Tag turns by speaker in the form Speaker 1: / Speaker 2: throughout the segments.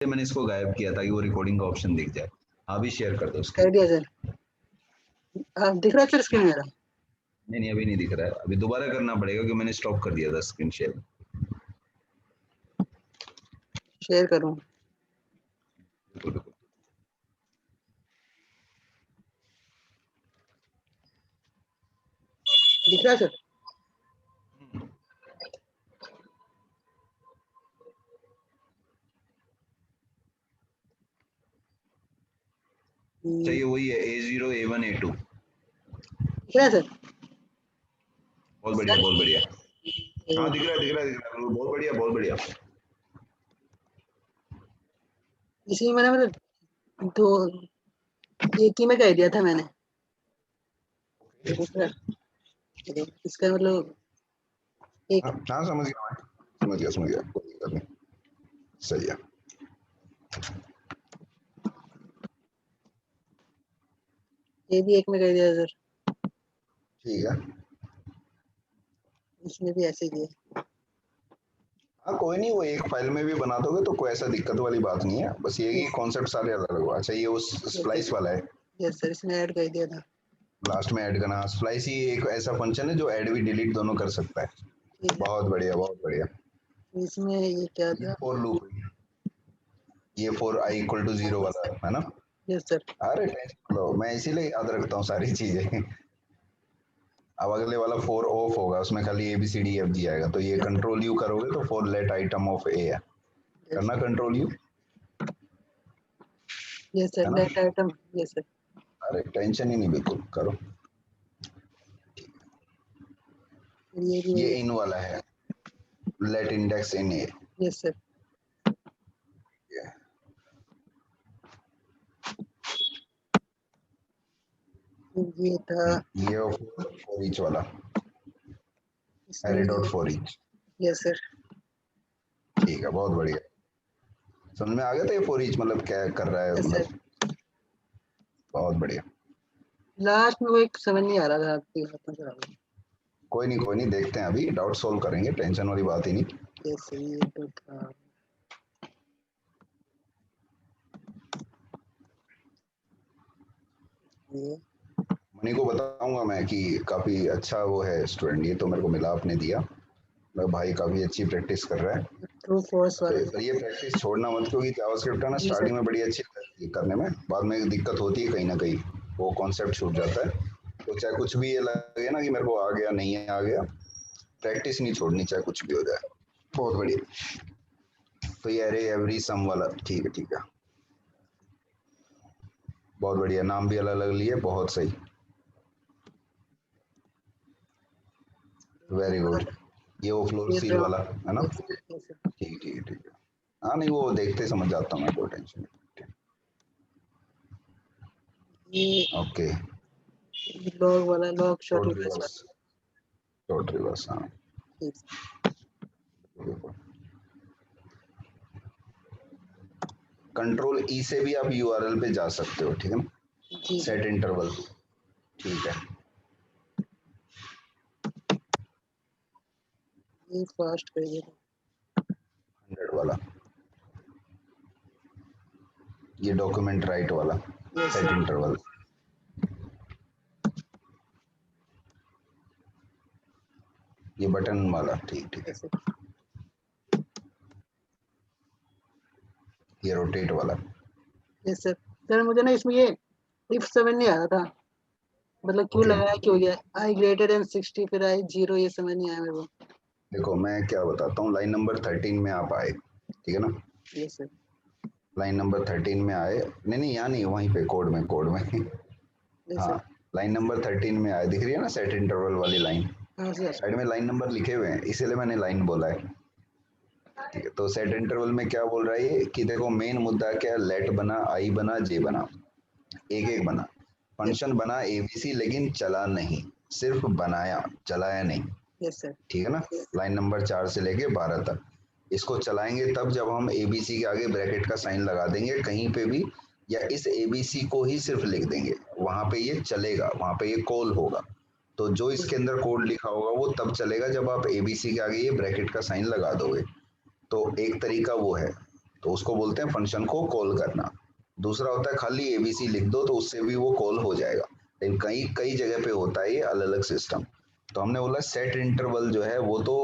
Speaker 1: मैंने इसको गायब किया ताकि वो रिकॉर्डिंग का ऑप्शन दिख जाए। अभी शेयर कर दो उसके।
Speaker 2: कर दिया सर। दिख रहा है सर स्क्रीन मेरा?
Speaker 1: नहीं अभी नहीं दिख रहा है, अभी दोबारा करना पड़ेगा क्योंकि मैंने स्टॉप कर दिया था स्क्रीन शेयर।
Speaker 2: शेयर करूं? दिख रहा है सर?
Speaker 1: चाहिए वही है A0 A1 A2।
Speaker 2: दिख रहा है सर?
Speaker 1: बहुत बढ़िया बहुत बढ़िया। हाँ दिख रहा है दिख रहा है दिख रहा है, बहुत बढ़िया बहुत बढ़िया।
Speaker 2: इसी मैंने मतलब दो एक ही में कह दिया था मैंने। दूसरा इसका मतलब एक।
Speaker 3: हाँ समझ गया कोई दिक्कत नहीं, सही है।
Speaker 2: ये भी एक में कह दिया सर।
Speaker 3: ठीक है,
Speaker 2: इसमें भी ऐसे ही है।
Speaker 3: हाँ कोई नहीं, वो एक फाइल में भी बना दोगे तो कोई ऐसा दिक्कत वाली बात नहीं है, बस ये कि कॉन्सेप्ट सारे अलग अलग हुआ। अच्छा ये उस स्प्लाइस वाला है?
Speaker 2: यस सर, इसमें ऐड कर दिया था।
Speaker 3: लास्ट में ऐड करना, स्प्लाइस ही एक ऐसा फंक्शन है जो ऐड भी डिलीट दोनों कर सकता है। बहुत बढ़िया बहुत बढ़िया।
Speaker 2: इसमें ये क्या था?
Speaker 3: फॉर लूप, ये फॉर i = 0 वाला है ना?
Speaker 2: Yes sir.
Speaker 3: अरे टेंशन लो, मैं इसीलिए याद रखता हूँ सारी चीजें। अब अगले वाला फॉर ऑफ होगा, उसमें खाली ABCDEFG आएगा, तो ये कंट्रोल यू करोगे तो for let item of A है, करना control U.
Speaker 2: Yes sir, let item. Yes sir.
Speaker 3: अरे टेंशन ही नहीं, बिल्कुल करो। ये इन वाला है, let index in A.
Speaker 2: Yes sir. ये था
Speaker 3: ये फॉर ईच वाला, array dot for each।
Speaker 2: Yes sir.
Speaker 3: ठीक है बहुत बढ़िया, समझ में आ गया था ये फॉर ईच मतलब क्या कर रहा है, मतलब बहुत बढ़िया।
Speaker 2: लास्ट में वो एक समझ नहीं आ रहा था आपकी हाथ में।
Speaker 3: कोई नहीं देखते हैं, अभी डाउट सोल्व करेंगे, टेंशन वाली बात ही नहीं।
Speaker 2: यस सर, ये तो था। ये
Speaker 3: मनी को बताऊंगा मैं कि काफी अच्छा वो है स्टूडेंट, ये तो मेरे को मिला, आपने दिया, मेरा भाई काफी अच्छी प्रैक्टिस कर रहा है।
Speaker 2: ट्रू फॉल्स वाला।
Speaker 3: पर ये प्रैक्टिस छोड़ना मत, क्योंकि जावास्क्रिप्ट है ना स्टार्टिंग में बड़ी अच्छी लगती है करने में, बाद में दिक्कत होती है कहीं ना कहीं, वो कॉन्सेप्ट छूट जाता है। तो चाहे कुछ भी ये लगे ना कि मेरे को आ गया नहीं आ गया, प्रैक्टिस नहीं छोड़नी, चाहे कुछ भी हो जाए। बहुत बढ़िया। तो ये अरे एवरी सम वाला, ठीक है बहुत बढ़िया, नाम भी अलग अलग लिए, बहुत सही, वेरी गुड। ये वो फ्लोर सील वाला है ना? ठीक है। हाँ नहीं वो देखते समझ जाता हूँ मैं, कोई टेंशन नहीं। ओके,
Speaker 2: लॉग वाला, लॉग शॉर्ट
Speaker 3: रिवर्स हाँ। कंट्रोल ई से भी आप URL पे जा सकते हो, ठीक है ना? सेट इंटरवल, ठीक है।
Speaker 2: ये फास्ट कर दिया
Speaker 3: 100 वाला, ये डॉक्यूमेंट राइट वाला, सेट इंटरवल। ये बटन वाला, ठीक है। ये रोटेट वाला।
Speaker 2: Yes sir. सर मुझे ना इसमें ये इफ 7 नहीं आ रहा था, मतलब क्यों लगाया, क्यों गया i greater than 60 फिर i 0, ये समझ नहीं आया मेरे को।
Speaker 3: देखो मैं क्या बताता हूँ, लाइन नंबर 13 में आप आए, ठीक है ना?
Speaker 2: Yes sir.
Speaker 3: लाइन नंबर 13 में आए, नहीं यहाँ नहीं, वहीं पे कोड में हाँ लाइन नंबर 13 में आए, दिख रही है ना सेट इंटरवल वाली लाइन? साइड में लाइन नंबर लिखे हुए हैं, इसीलिए मैंने लाइन बोला है, ठीक है? तो सेट इंटरवल में क्या बोल रहा है कि देखो मेन मुद्दा क्या, लेट बना, आई बना, जे बना, एक एक बना, फंक्शन बना ABC, लेकिन चला नहीं, सिर्फ बनाया, चलाया नहीं।
Speaker 2: Yes sir.
Speaker 3: ठीक है ना? लाइन नंबर 4 से लेके 12 तक इसको चलाएंगे तब जब हम ABC के आगे ब्रैकेट का साइन लगा देंगे कहीं पे भी, या इस ABC को ही सिर्फ लिख देंगे, वहां पे ये चलेगा, वहां पे ये कॉल होगा। तो जो इसके अंदर कोड लिखा होगा वो तब चलेगा जब आप ABC के आगे ये ब्रैकेट का साइन लगा दोगे। तो एक तरीका वो है, तो उसको बोलते हैं फंक्शन को कॉल करना। दूसरा होता है खाली एबीसी लिख दो, तो उससे भी वो कॉल हो जाएगा। लेकिन कई कई जगह पे होता है ये अलग अलग सिस्टम। तो हमने बोला सेट इंटरवल जो है वो तो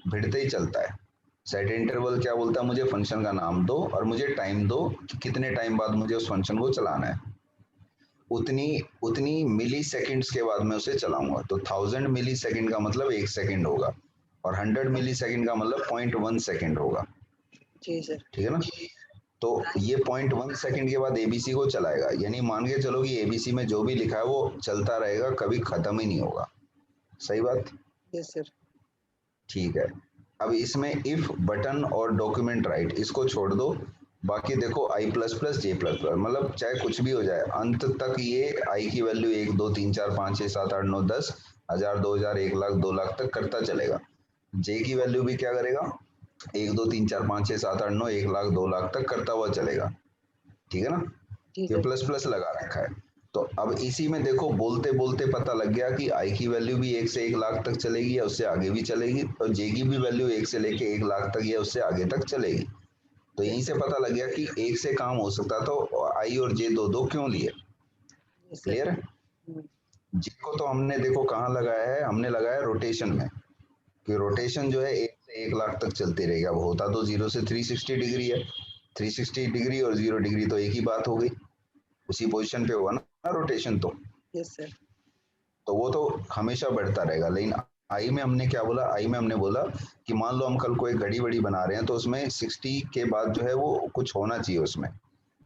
Speaker 3: भिड़ते ही चलता है। सेट इंटरवल क्या बोलता है, मुझे फंक्शन का नाम दो और मुझे टाइम दो कि कितने टाइम बाद मुझे उस फंक्शन को चलाना है। उतनी उतनी मिली सेकेंड्स के बाद मैं उसे चलाऊंगा। तो 1000 मिली सेकेंड का मतलब 1 सेकेंड होगा, और 100 मिली सेकेंड का मतलब 0.1 सेकेंड होगा।
Speaker 2: जी सर।
Speaker 3: ठीक है ना। तो ये 0.1 सेकेंड के बाद एबीसी को चलाएगा, यानी मान के चलो कि एबीसी में जो भी लिखा है वो चलता रहेगा, कभी खत्म ही नहीं होगा। सही बात।
Speaker 2: Yes sir.
Speaker 3: ठीक है। अब इसमें इफ बटन और डॉक्यूमेंट राइट इसको छोड़ दो, बाकी देखो आई प्लस प्लस जे प्लस प्लस, मतलब चाहे कुछ भी हो जाए अंत तक ये आई की वैल्यू 1 2 3 4 5 6 7 8 9 10 1000 2000 1 लाख 2 लाख तक करता चलेगा। जे की वैल्यू भी क्या करेगा, 1 2 3 4 5 6 7 8 9 1 लाख 2 लाख तक करता हुआ चलेगा। ठीक है ना।
Speaker 2: जी
Speaker 3: ये
Speaker 2: सर।
Speaker 3: प्लस प्लस लगा रखा है। तो अब इसी में देखो बोलते बोलते पता लग गया कि आई की वैल्यू भी 1 से 1 लाख तक चलेगी या उससे आगे भी चलेगी, और जे की भी वैल्यू 1 से लेके 1 लाख तक या उससे आगे तक चलेगी। तो यहीं से पता लग गया कि एक से काम हो सकता, तो आई और जे दो दो क्यों लिए।
Speaker 2: Yes sir.
Speaker 3: क्लियर है। जे को तो हमने देखो कहाँ लगाया है, हमने लगाया रोटेशन में, कि रोटेशन जो है 1 से 1 लाख तक चलती रहेगी। अब होता तो 0 से 360 डिग्री है, 360 डिग्री और 0 डिग्री तो एक ही बात हो गई, उसी पोजीशन पे होगा ना रोटेशन। तो
Speaker 2: यस सर।
Speaker 3: तो वो तो हमेशा बढ़ता रहेगा। लेकिन आई में हमने क्या बोला, आई में हमने बोला कि मान लो हम कल को एक घड़ी बड़ी बना रहे हैं, तो उसमें 60 के बाद जो है वो कुछ होना चाहिए उसमें।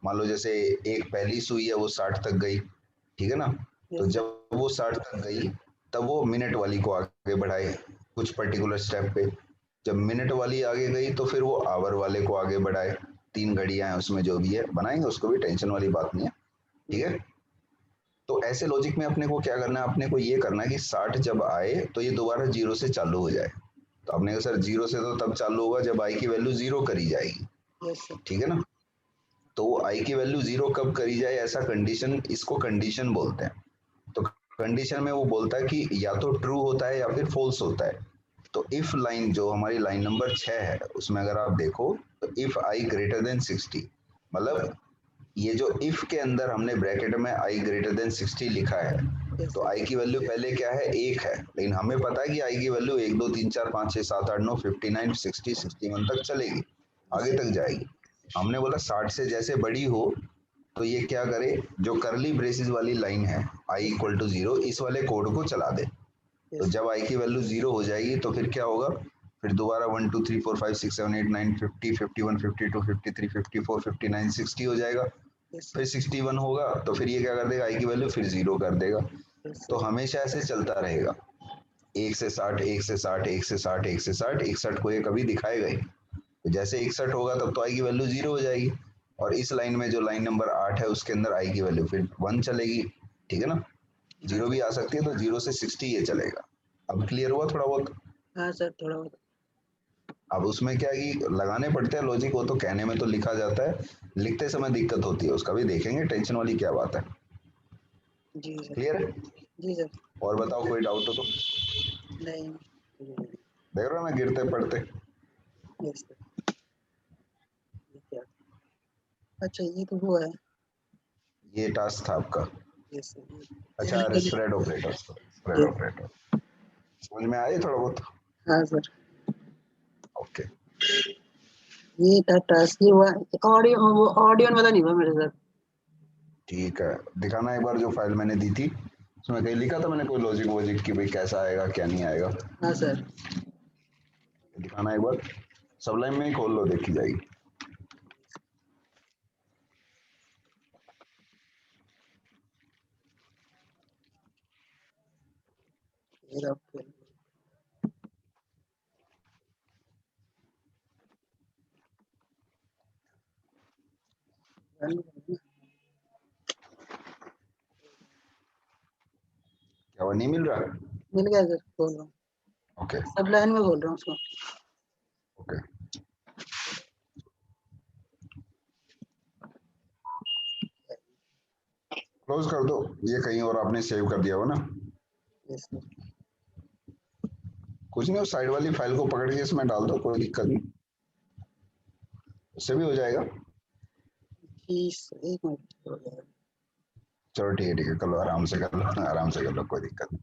Speaker 3: मान लो जैसे एक पहली सुई है वो 60 तक गई, ठीक है ना। तो
Speaker 2: यस सर।
Speaker 3: जब वो 60 तक गई तब वो मिनट वाली को आगे बढ़ाए कुछ पर्टिकुलर स्टेप पे। जब मिनट वाली आगे गई तो फिर वो आवर वाले को आगे बढ़ाए। 3 घड़ियां हैं उसमें, जो भी है बनाएंगे उसको भी, टेंशन वाली बात नहीं है। ठीक है। तो ऐसे लॉजिक में अपने को क्या करना है, अपने को ये करना है कि 60 जब आए तो ये दोबारा 0 से चालू हो जाए। तो आपने कहा सर 0 से तो तब चालू होगा जब आई की वैल्यू 0 करी जाएगी।
Speaker 2: Yes sir.
Speaker 3: ठीक है ना। तो वो आई की वैल्यू 0 कब करी जाए, ऐसा कंडीशन, इसको कंडीशन बोलते हैं। तो कंडीशन में वो बोलता है कि या तो ट्रू होता है या फिर फॉल्स होता है। तो इफ लाइन जो हमारी लाइन नंबर 6 है उसमें अगर आप देखो, तो इफ आई ग्रेटर देन 60, मतलब ये जो इफ के अंदर हमने ब्रैकेट में आई ग्रेटर देन 60 लिखा है,
Speaker 2: यस
Speaker 3: तो
Speaker 2: सर।
Speaker 3: आई की वैल्यू पहले क्या है, 1 है। लेकिन हमें पता है कि आई की वैल्यू 1 2 3 4 5 6 7 8 9 59 60 61 तक चलेगी, आगे तक जाएगी। हमने बोला 60 से जैसे बड़ी हो तो ये क्या करे, जो करली ब्रेसेस वाली लाइन है आई इक्वल टू 0, इस वाले कोड को चला दे। तो
Speaker 2: यस सर।
Speaker 3: जब आई की वैल्यू 0 हो जाएगी तो फिर क्या होगा, फिर दोबारा 1 2 3 4 5 6 7 8 9 50 51 52 53 54 59 60 हो जाएगा।
Speaker 2: यस
Speaker 3: फिर
Speaker 2: सर।
Speaker 3: 61 होगा तो फिर ये क्या कर देगा, आई की वैल्यू फिर 0 कर देगा।
Speaker 2: यस
Speaker 3: तो
Speaker 2: सर।
Speaker 3: हमेशा ऐसे चलता रहेगा, 1 से 60 1 से 60 1 से 60 1 से 60, 61 को ये कभी दिखाएगा ही। तो जैसे 61 होगा तब तो आई की वैल्यू 0 हो जाएगी। और इस लाइन में जो लाइन नंबर 8 है उसके अंदर आई की वैल्यू फिर 1 चलेगी। ठीक है ना। 0 भी आ सकती है, तो 0 से 60 ये चलेगा। अब क्लियर हुआ थोड़ा बहुत।
Speaker 2: हाँ सर, थोड़ा बहुत।
Speaker 3: अब उसमें क्या है कि लगाने पड़ते हैं लॉजिक, वो तो कहने में तो लिखा जाता है, लिखते समय दिक्कत होती है, उसका भी देखेंगे, टेंशन वाली क्या बात है।
Speaker 2: जी सर।
Speaker 3: क्लियर है।
Speaker 2: जी सर।
Speaker 3: और बताओ कोई डाउट हो तो।
Speaker 2: नहीं।
Speaker 3: देख रहे हो ना गिरते पड़ते।
Speaker 2: Yes sir. ये क्या? अच्छा, ये तो वो है।
Speaker 3: ये टास्क था आपका।
Speaker 2: Yes sir.
Speaker 3: अच्छा, स्प्रेड ऑपरेटर, स्प्रेड
Speaker 2: ये।
Speaker 3: ऑपरेटर समझ में आया थोड़ा बहुत।
Speaker 2: हाँ सर।
Speaker 3: ओके।
Speaker 2: ये था टास्क, ये हुआ। ऑडियो, वो ऑडियो वाला नहीं हुआ मेरे साथ।
Speaker 3: ठीक है, दिखाना एक बार जो फाइल मैंने दी थी, उसमें कहीं लिखा था मैंने कोई लॉजिक वॉजिक की भाई कैसा आएगा क्या नहीं आएगा।
Speaker 2: हाँ सर।
Speaker 3: दिखाना एक बार, सबलाइन में ही खोल लो, देखी जाएगी। क्या वो नहीं मिल रहा है।
Speaker 2: मिल गया सर, खोल रहा हूँ।
Speaker 3: ओके
Speaker 2: सब लाइन में खोल रहा हूँ उसको।
Speaker 3: ओके। क्लोज कर दो, ये कहीं और आपने सेव कर दिया हो ना।
Speaker 2: Yes sir.
Speaker 3: कुछ नहीं, उस साइड वाली फाइल को पकड़ के इसमें डाल दो, कोई दिक्कत नहीं। उससे भी हो जाएगा।
Speaker 2: 20 एक मिनट हो जाएगा।
Speaker 3: चलो ठीक है कर लो, आराम से कर लो, आराम से कर लो, कोई दिक्कत नहीं।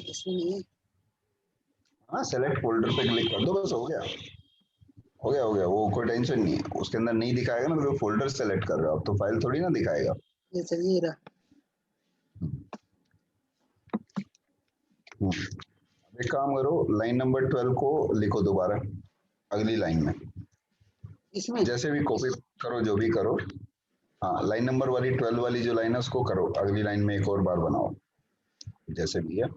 Speaker 2: इसमें नहीं है।
Speaker 3: हाँ सेलेक्ट फोल्डर पे क्लिक कर दो, बस हो गया, हो गया, हो गया, वो कोई टेंशन नहीं है। उसके अंदर नहीं दिखाएगा ना, तो फोल्डर सेलेक्ट कर रहे हो आप, तो फाइल थोड़ी ना दिखाएगा।
Speaker 2: ये सर ये रहा।
Speaker 3: अब एक काम करो, लाइन नंबर 12 को लिखो दोबारा अगली लाइन में,
Speaker 2: इसमें
Speaker 3: जैसे भी कॉपी करो, जो भी करो। हाँ लाइन नंबर वाली 12 वाली जो लाइन है उसको करो अगली लाइन में एक और बार बनाओ, जैसे भी है।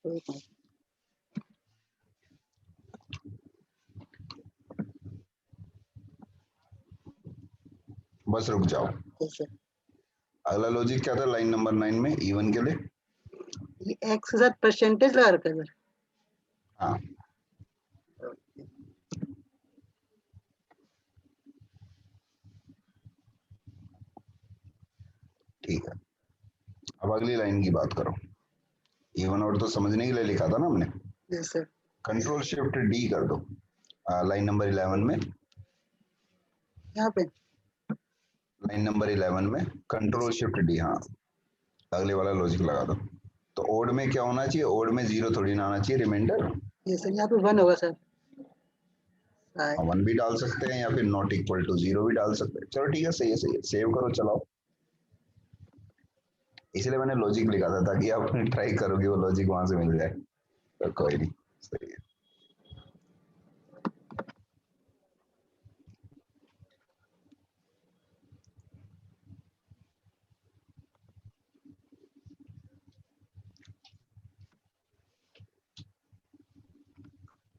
Speaker 2: एक मिनट।
Speaker 3: बस रुक जाओ।
Speaker 2: सर
Speaker 3: अगला लॉजिक क्या था लाइन नंबर 9 में इवन के लिए?
Speaker 2: ये एक्स के साथ परसेंटेज लगा रखा है सर।
Speaker 3: हाँ ठीक है, अब अगली लाइन की बात करो। इवन और तो समझने के लिए लिखा था ना हमने।
Speaker 2: Yes sir.
Speaker 3: Control shift D कर दो लाइन नंबर 11 में।
Speaker 2: यहाँ पे
Speaker 3: लाइन नंबर 11 में कंट्रोल शिफ्ट डी, हाँ अगले वाला लॉजिक लगा दो। तो ओड में क्या होना चाहिए? ओड में 0 थोड़ी ना आना चाहिए, रिमाइंडर।
Speaker 2: ये सर यहाँ पे 1 होगा सर।
Speaker 3: 1 भी डाल सकते हैं या फिर नॉट इक्वल टू 0 भी डाल सकते हैं। चलो ठीक है, सही है, सही है, सेव करो, चलाओ। इसलिए मैंने लॉजिक लिखा था ताकि आप ट्राई करोगे वो लॉजिक वहां से मिल जाए। तो कोई नहीं, सही है।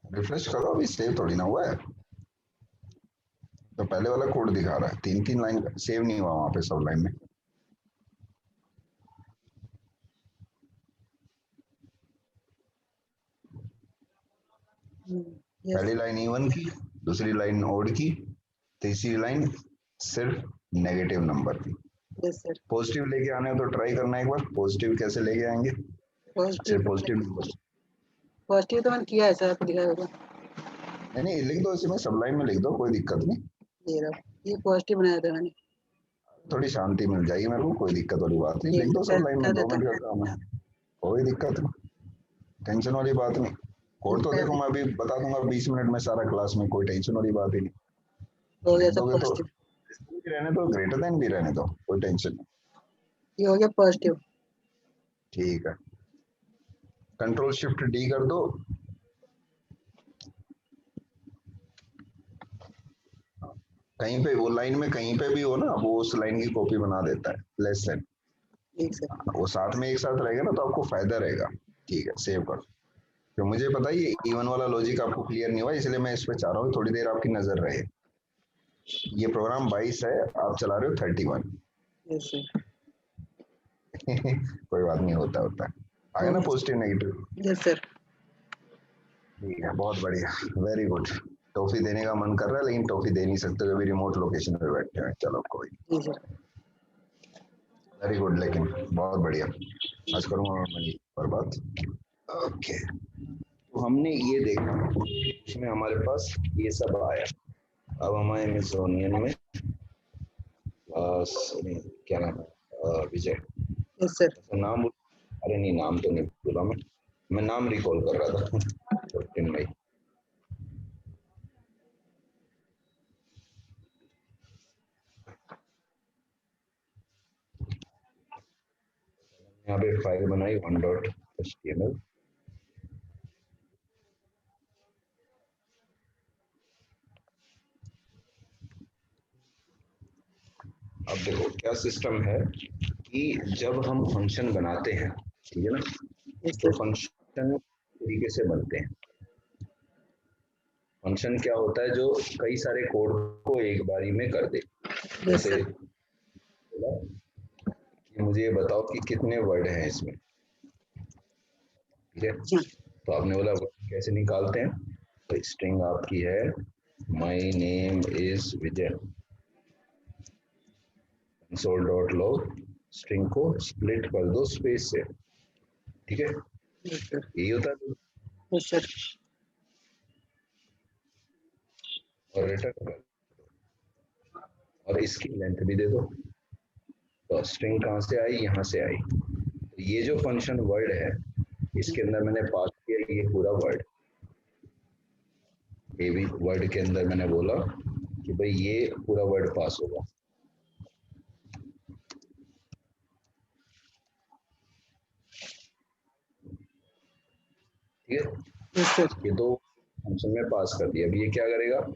Speaker 3: रिफ्रेश करो, अभी सेव थोड़ी ना हुआ है। तो पहले वाला कोड दिखा रहा है 3-3 लाइन का, सेव नहीं हुआ वहां पे सब लाइन में।
Speaker 2: यस
Speaker 3: पहली लाइन इवन की, दूसरी लाइन ओड की, तीसरी लाइन सिर्फ नेगेटिव नंबर की।
Speaker 2: Yes sir.
Speaker 3: पॉजिटिव लेके आने हो तो ट्राई करना एक बार, पॉजिटिव कैसे लेके आएंगे?
Speaker 2: पॉजिटिव
Speaker 3: सिर्फ पॉजिटिव नंबर।
Speaker 2: पॉजिटिव तो मैंने किया है सर, आपको दिखाया होगा।
Speaker 3: नहीं नहीं, लिख दो इसमें, सब लाइन में लिख दो, कोई दिक्कत नहीं।
Speaker 2: ये रहा, ये पॉजिटिव बनाया था मैंने।
Speaker 3: थोड़ी शांति मिल जाएगी मेरे को, कोई दिक्कत वाली बात नहीं, लिख
Speaker 2: ठीक
Speaker 3: दो
Speaker 2: है
Speaker 3: सब लाइन में,
Speaker 2: कर
Speaker 3: 2
Speaker 2: देता
Speaker 3: मिनट
Speaker 2: हूँ।
Speaker 3: का काम है, कोई दिक्कत नहीं, टेंशन वाली बात नहीं। कोड तो देखो मैं अभी बता दूंगा 20 मिनट में सारा क्लास में, कोई टेंशन वाली बात ही नहीं।
Speaker 2: हो गया
Speaker 3: लिख
Speaker 2: सर
Speaker 3: दोगे तो
Speaker 2: पॉजिटिव।
Speaker 3: भी रहने दो, ग्रेटर देन भी रहने दो, कोई टेंशन नहीं।
Speaker 2: ये हो गया पॉजिटिव।
Speaker 3: ठीक है, कंट्रोल शिफ्ट डी कर दो। कहीं पे वो लाइन में कहीं पे भी हो ना, वो उस लाइन की कॉपी बना देता है, लेस देन।
Speaker 2: ठीक सर।
Speaker 3: वो साथ में एक साथ रहेगा ना तो आपको फायदा रहेगा। ठीक है, सेव कर। तो मुझे पता है ये इवन वाला लॉजिक आपको क्लियर नहीं हुआ, इसलिए मैं इस पे चाह रहा हूँ थोड़ी देर आपकी नजर रहे। ये प्रोग्राम 22 है, आप चला रहे हो 31।
Speaker 2: Yes sir.
Speaker 3: कोई बात नहीं, होता होता है। आगे ना पॉजिटिव नेगेटिव।
Speaker 2: Yes sir.
Speaker 3: ठीक है, बहुत बढ़िया, वेरी गुड। टॉफी देने का मन कर रहा है लेकिन टॉफी दे नहीं सकते, अभी रिमोट लोकेशन पे बैठे हैं। चलो कोई,
Speaker 2: जी सर।
Speaker 3: वेरी गुड, लेकिन बहुत बढ़िया। आज करूंगा मैं मनी पर बात। ओके, तो हमने ये देखा, इसमें हमारे पास ये सब आया। अब हमारे एमेजोनियन में क्या नाम है, विजय।
Speaker 2: Yes sir.
Speaker 3: नाम, अरे नहीं नाम तो नहीं बोला मैं नाम रिकॉल कर रहा था। कैप्टन भाई, यहाँ पे फाइल बनाई 1.html। अब देखो क्या सिस्टम है कि जब हम फंक्शन बनाते हैं, ठीक है ना,
Speaker 2: यस
Speaker 3: तो
Speaker 2: सर।
Speaker 3: फंक्शन तरीके से बनते हैं। फंक्शन क्या होता है? जो कई सारे कोड को एक बारी में कर दे।
Speaker 2: यस
Speaker 3: जैसे
Speaker 2: सर।
Speaker 3: कि मुझे ये बताओ कि कितने वर्ड हैं इसमें, ठीक है?
Speaker 2: जी
Speaker 3: तो आपने बोला कैसे निकालते हैं, तो स्ट्रिंग आपकी है माई name is Vijay, console.log, string को स्प्लिट कर दो स्पेस से, ठीक है, यही होता है,
Speaker 2: यस सर,
Speaker 3: और रिटर्न कर, और इसकी लेंथ भी दे दो। तो स्ट्रिंग कहाँ से आई, यहाँ से आई। तो ये जो फंक्शन वर्ड है, इसके अंदर मैंने पास किया ये पूरा वर्ड, ये भी वर्ड के अंदर मैंने बोला कि भाई ये पूरा वर्ड पास होगा, ठीक है,
Speaker 2: यस सर,
Speaker 3: ये दो फंक्शन में पास कर दिया। अब ये क्या करेगा,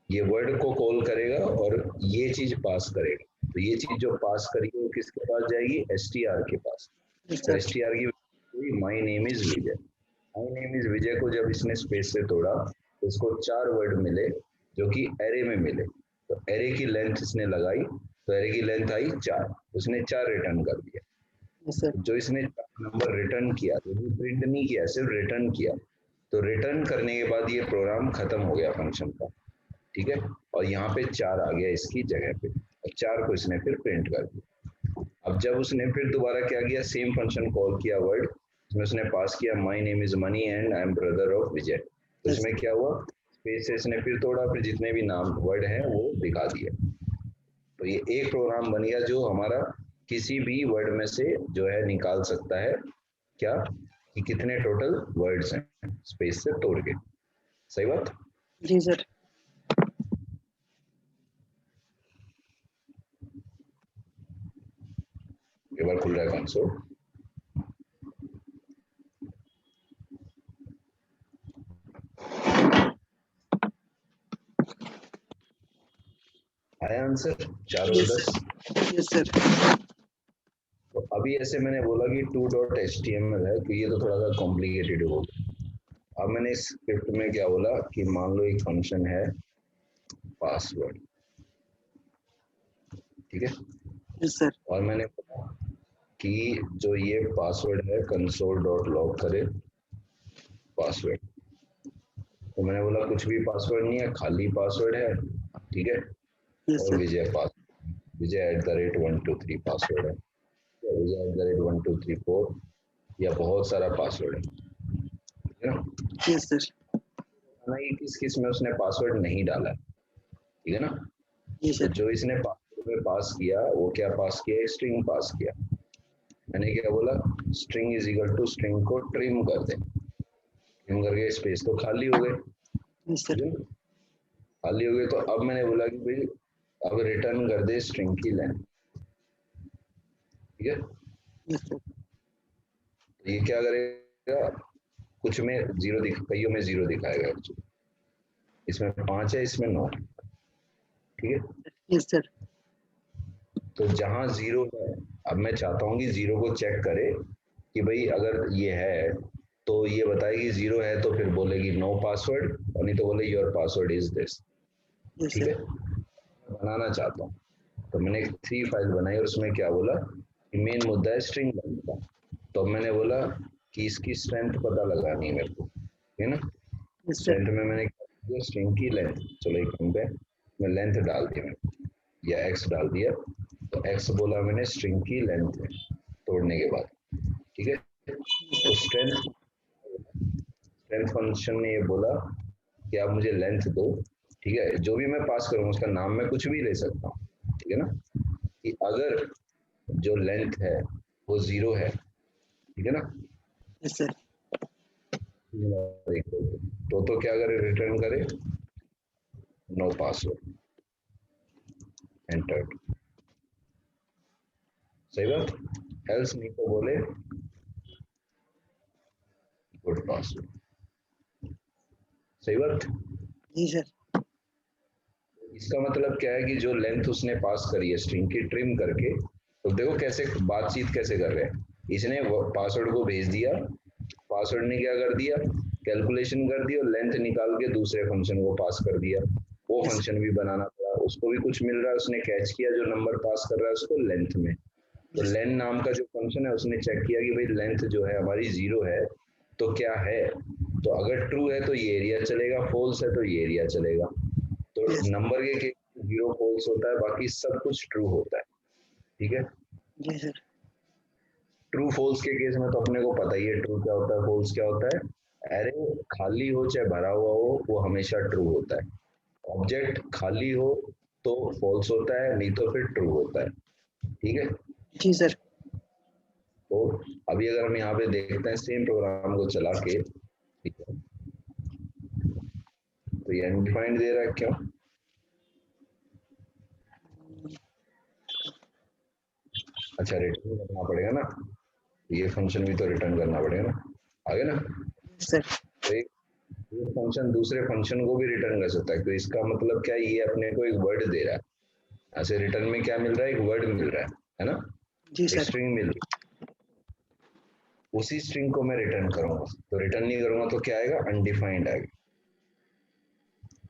Speaker 3: ये वर्ड को कॉल करेगा और ये चीज पास करेगा। तो ये चीज जो पास करेगी वो किसके पास जाएगी, str के पास।
Speaker 2: यस
Speaker 3: तो
Speaker 2: सर,
Speaker 3: str की my name is Vijay, my name is Vijay को जब इसने स्पेस से तोड़ा तो इसको 4 वर्ड मिले जो कि एरे में मिले। तो एरे की लेंथ इसने लगाई, तो एरे की लेंथ आई 4, उसने 4 रिटर्न कर दिया।
Speaker 2: यस सर,
Speaker 3: जो इसने नंबर रिटर्न किया, तो भी प्रिंट नहीं किया, सिर्फ रिटर्न किया। तो रिटर्न करने के बाद ये प्रोग्राम खत्म हो गया फंक्शन का, ठीक है, और यहाँ पे 4 आ गया इसकी जगह पे, और 4 को इसने फिर प्रिंट कर दिया। अब जब उसने फिर दोबारा क्या किया, सेम फंक्शन कॉल किया वर्ड, इसमें उसने पास किया my name is Mani and I am brother of Vijay. तो इसमें क्या हुआ, स्पेस से इसने फिर तोड़ा, फिर जितने भी नाम वर्ड हैं वो दिखा दिया। तो ये एक प्रोग्राम बन गया जो हमारा किसी भी वर्ड में से जो है निकाल सकता है क्या, कि कितने टोटल वर्ड्स हैं स्पेस से तोड़ के। सही बात,
Speaker 2: जी सर,
Speaker 3: एक बार खुल रहा है कंसोल। आया आंसर 4 और 10।
Speaker 2: यस सर,
Speaker 3: तो अभी ऐसे मैंने बोला कि 2.html है, कि ये तो थोड़ा सा कॉम्प्लिकेटेड हो गया। अब मैंने इस स्क्रिप्ट में क्या बोला कि मान लो एक फंक्शन है पासवर्ड, ठीक है,
Speaker 2: यस सर,
Speaker 3: और मैंने बोला कि जो ये पासवर्ड है console.log करे पासवर्ड। तो मैंने बोला कुछ भी पासवर्ड नहीं है, खाली पासवर्ड है, ठीक है,
Speaker 2: यस
Speaker 3: और
Speaker 2: सर,
Speaker 3: विजय पास, विजय @123 पासवर्ड है, विजय @1234 या बहुत सारा पासवर्ड है ना।
Speaker 2: यस सर,
Speaker 3: ना ये किस किस में उसने पासवर्ड नहीं डाला है, ठीक है ना।
Speaker 2: यस
Speaker 3: तो
Speaker 2: सर,
Speaker 3: जो इसने पासवर्ड में पास किया वो क्या पास किया, स्ट्रिंग पास किया। मैंने क्या बोला, string is equal to string को ट्रिम कर दे, ट्रिम करके स्पेस तो खाली हो गए,
Speaker 2: यस सर,
Speaker 3: खाली हो गए। तो अब मैंने बोला कि भाई अब रिटर्न कर दे स्ट्रिंग की लेंथ, ठीक है।
Speaker 2: यस सर,
Speaker 3: तो ये क्या करेगा, कुछ में 0 कईयों में 0 दिखाएगा, इसमें 5 है, इसमें 9, ठीक है।
Speaker 2: यस सर,
Speaker 3: तो जहां 0 है, अब मैं चाहता हूं कि 0 को चेक करे कि भाई अगर ये है तो ये बताएगी 0 है, तो फिर बोलेगी नो पासवर्ड, और नहीं तो बोले your password is this,
Speaker 2: yes
Speaker 3: ठीक
Speaker 2: सर,
Speaker 3: है। बनाना चाहता हूँ, तो मैंने एक 3 फाइल बनाई और उसमें क्या बोला कि मेन मुद्दा है स्ट्रिंग लेंथ का। तो मैंने बोला कि इसकी स्ट्रेंथ पता लगानी है मेरे को, है ना।
Speaker 2: यस सर,
Speaker 3: स्ट्रेंथ में मैंने स्ट्रिंग की लेंथ, चलो एक पे मैं लेंथ डाल दिया मैंने, या एक्स डाल दिया। तो एक्स बोला मैंने स्ट्रिंग की लेंथ है तोड़ने के बाद, ठीक है। तो स्ट्रेंथ फंक्शन ने ये बोला कि आप मुझे लेंथ दो, ठीक है, जो भी मैं पास करूंगा उसका नाम मैं कुछ भी ले सकता हूँ, ठीक है ना। कि अगर जो लेंथ है वो 0 है, ठीक है ना,
Speaker 2: यस सर,
Speaker 3: तो क्या करे, रिटर्न करे नो पासवर्ड, एंटर। सही बात, एल्स नहीं तो बोले गुड पासवर्ड। सही बात।
Speaker 2: जी सर,
Speaker 3: इसका मतलब क्या है कि जो लेंथ उसने पास करी है स्ट्रिंग की ट्रिम करके, तो देखो कैसे बातचीत कैसे कर रहे हैं। इसने पासवर्ड को भेज दिया, पासवर्ड ने क्या कर दिया, कैलकुलेशन कर दी और लेंथ निकाल के दूसरे फंक्शन को पास कर दिया। वो फंक्शन भी बनाना पड़ा, उसको भी कुछ मिल रहा है, उसने कैच किया जो नंबर पास कर रहा है उसको लेंथ में। तो लेंथ नाम का जो फंक्शन है उसने चेक किया कि भाई लेंथ जो है हमारी 0 है, तो क्या है तो अगर ट्रू है तो ये एरिया चलेगा, फॉल्स है तो ये एरिया चलेगा। तो नंबर के केस में 0 फॉल्स होता है, बाकी सब कुछ ट्रू होता है। ठीक है
Speaker 2: जी सर।
Speaker 3: ट्रू फॉल्स के केस में तो अपने को पता ही है ट्रू क्या होता है, फॉल्स क्या होता है। एरे खाली हो चाहे भरा हुआ हो, वो हमेशा ट्रू होता है। ऑब्जेक्ट खाली हो तो फॉल्स होता है, नहीं तो फिर ट्रू होता है। ठीक है
Speaker 2: जी सर।
Speaker 3: तो अभी अगर हम यहाँ पे देखते हैं सेम प्रोग्राम को चला के, ठीक है, तो ये अनडिफाइंड दे रहा है, क्यों? अच्छा रिटर्न करना पड़ेगा ना, ये फंक्शन भी तो रिटर्न करना पड़ेगा ना, आगे ना
Speaker 2: सर।
Speaker 3: तो एक फंक्शन दूसरे फंक्शन को भी रिटर्न कर सकता है। तो इसका मतलब क्या, ये अपने को एक वर्ड दे रहा है, ऐसे रिटर्न में क्या मिल रहा है, एक वर्ड मिल रहा है ना,
Speaker 2: जी सर।
Speaker 3: स्ट्रिंग मिल रही है। उसी स्ट्रिंग को मैं रिटर्न करूंगा, तो रिटर्न नहीं करूंगा तो क्या आएगा, अनडिफाइंड आएगा।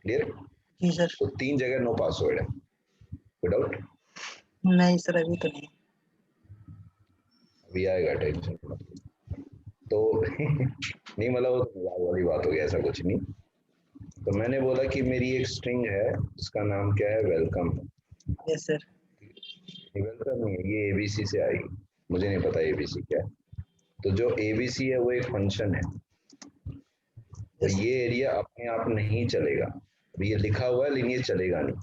Speaker 3: क्लियर?
Speaker 2: जी सर।
Speaker 3: तो 3 जगह नो पासवर्ड है, विदाउट
Speaker 2: नहीं सर अभी तो नहीं।
Speaker 3: अभी आएगा, टेंशन मत लो। तो नहीं मतलब वो मजाक वाली बात हो गई, ऐसा कुछ नहीं। तो मैंने बोला कि मेरी एक स्ट्रिंग है जिसका नाम क्या है, वेलकम।
Speaker 2: Yes sir.
Speaker 3: वेलकम नहीं है, ये एबीसी से आई, मुझे नहीं पता एबीसी क्या है। तो जो एबीसी है वो एक फंक्शन है, तो ये एरिया अपने आप नहीं चलेगा। अभी ये लिखा हुआ है लेकिन ये चलेगा नहीं,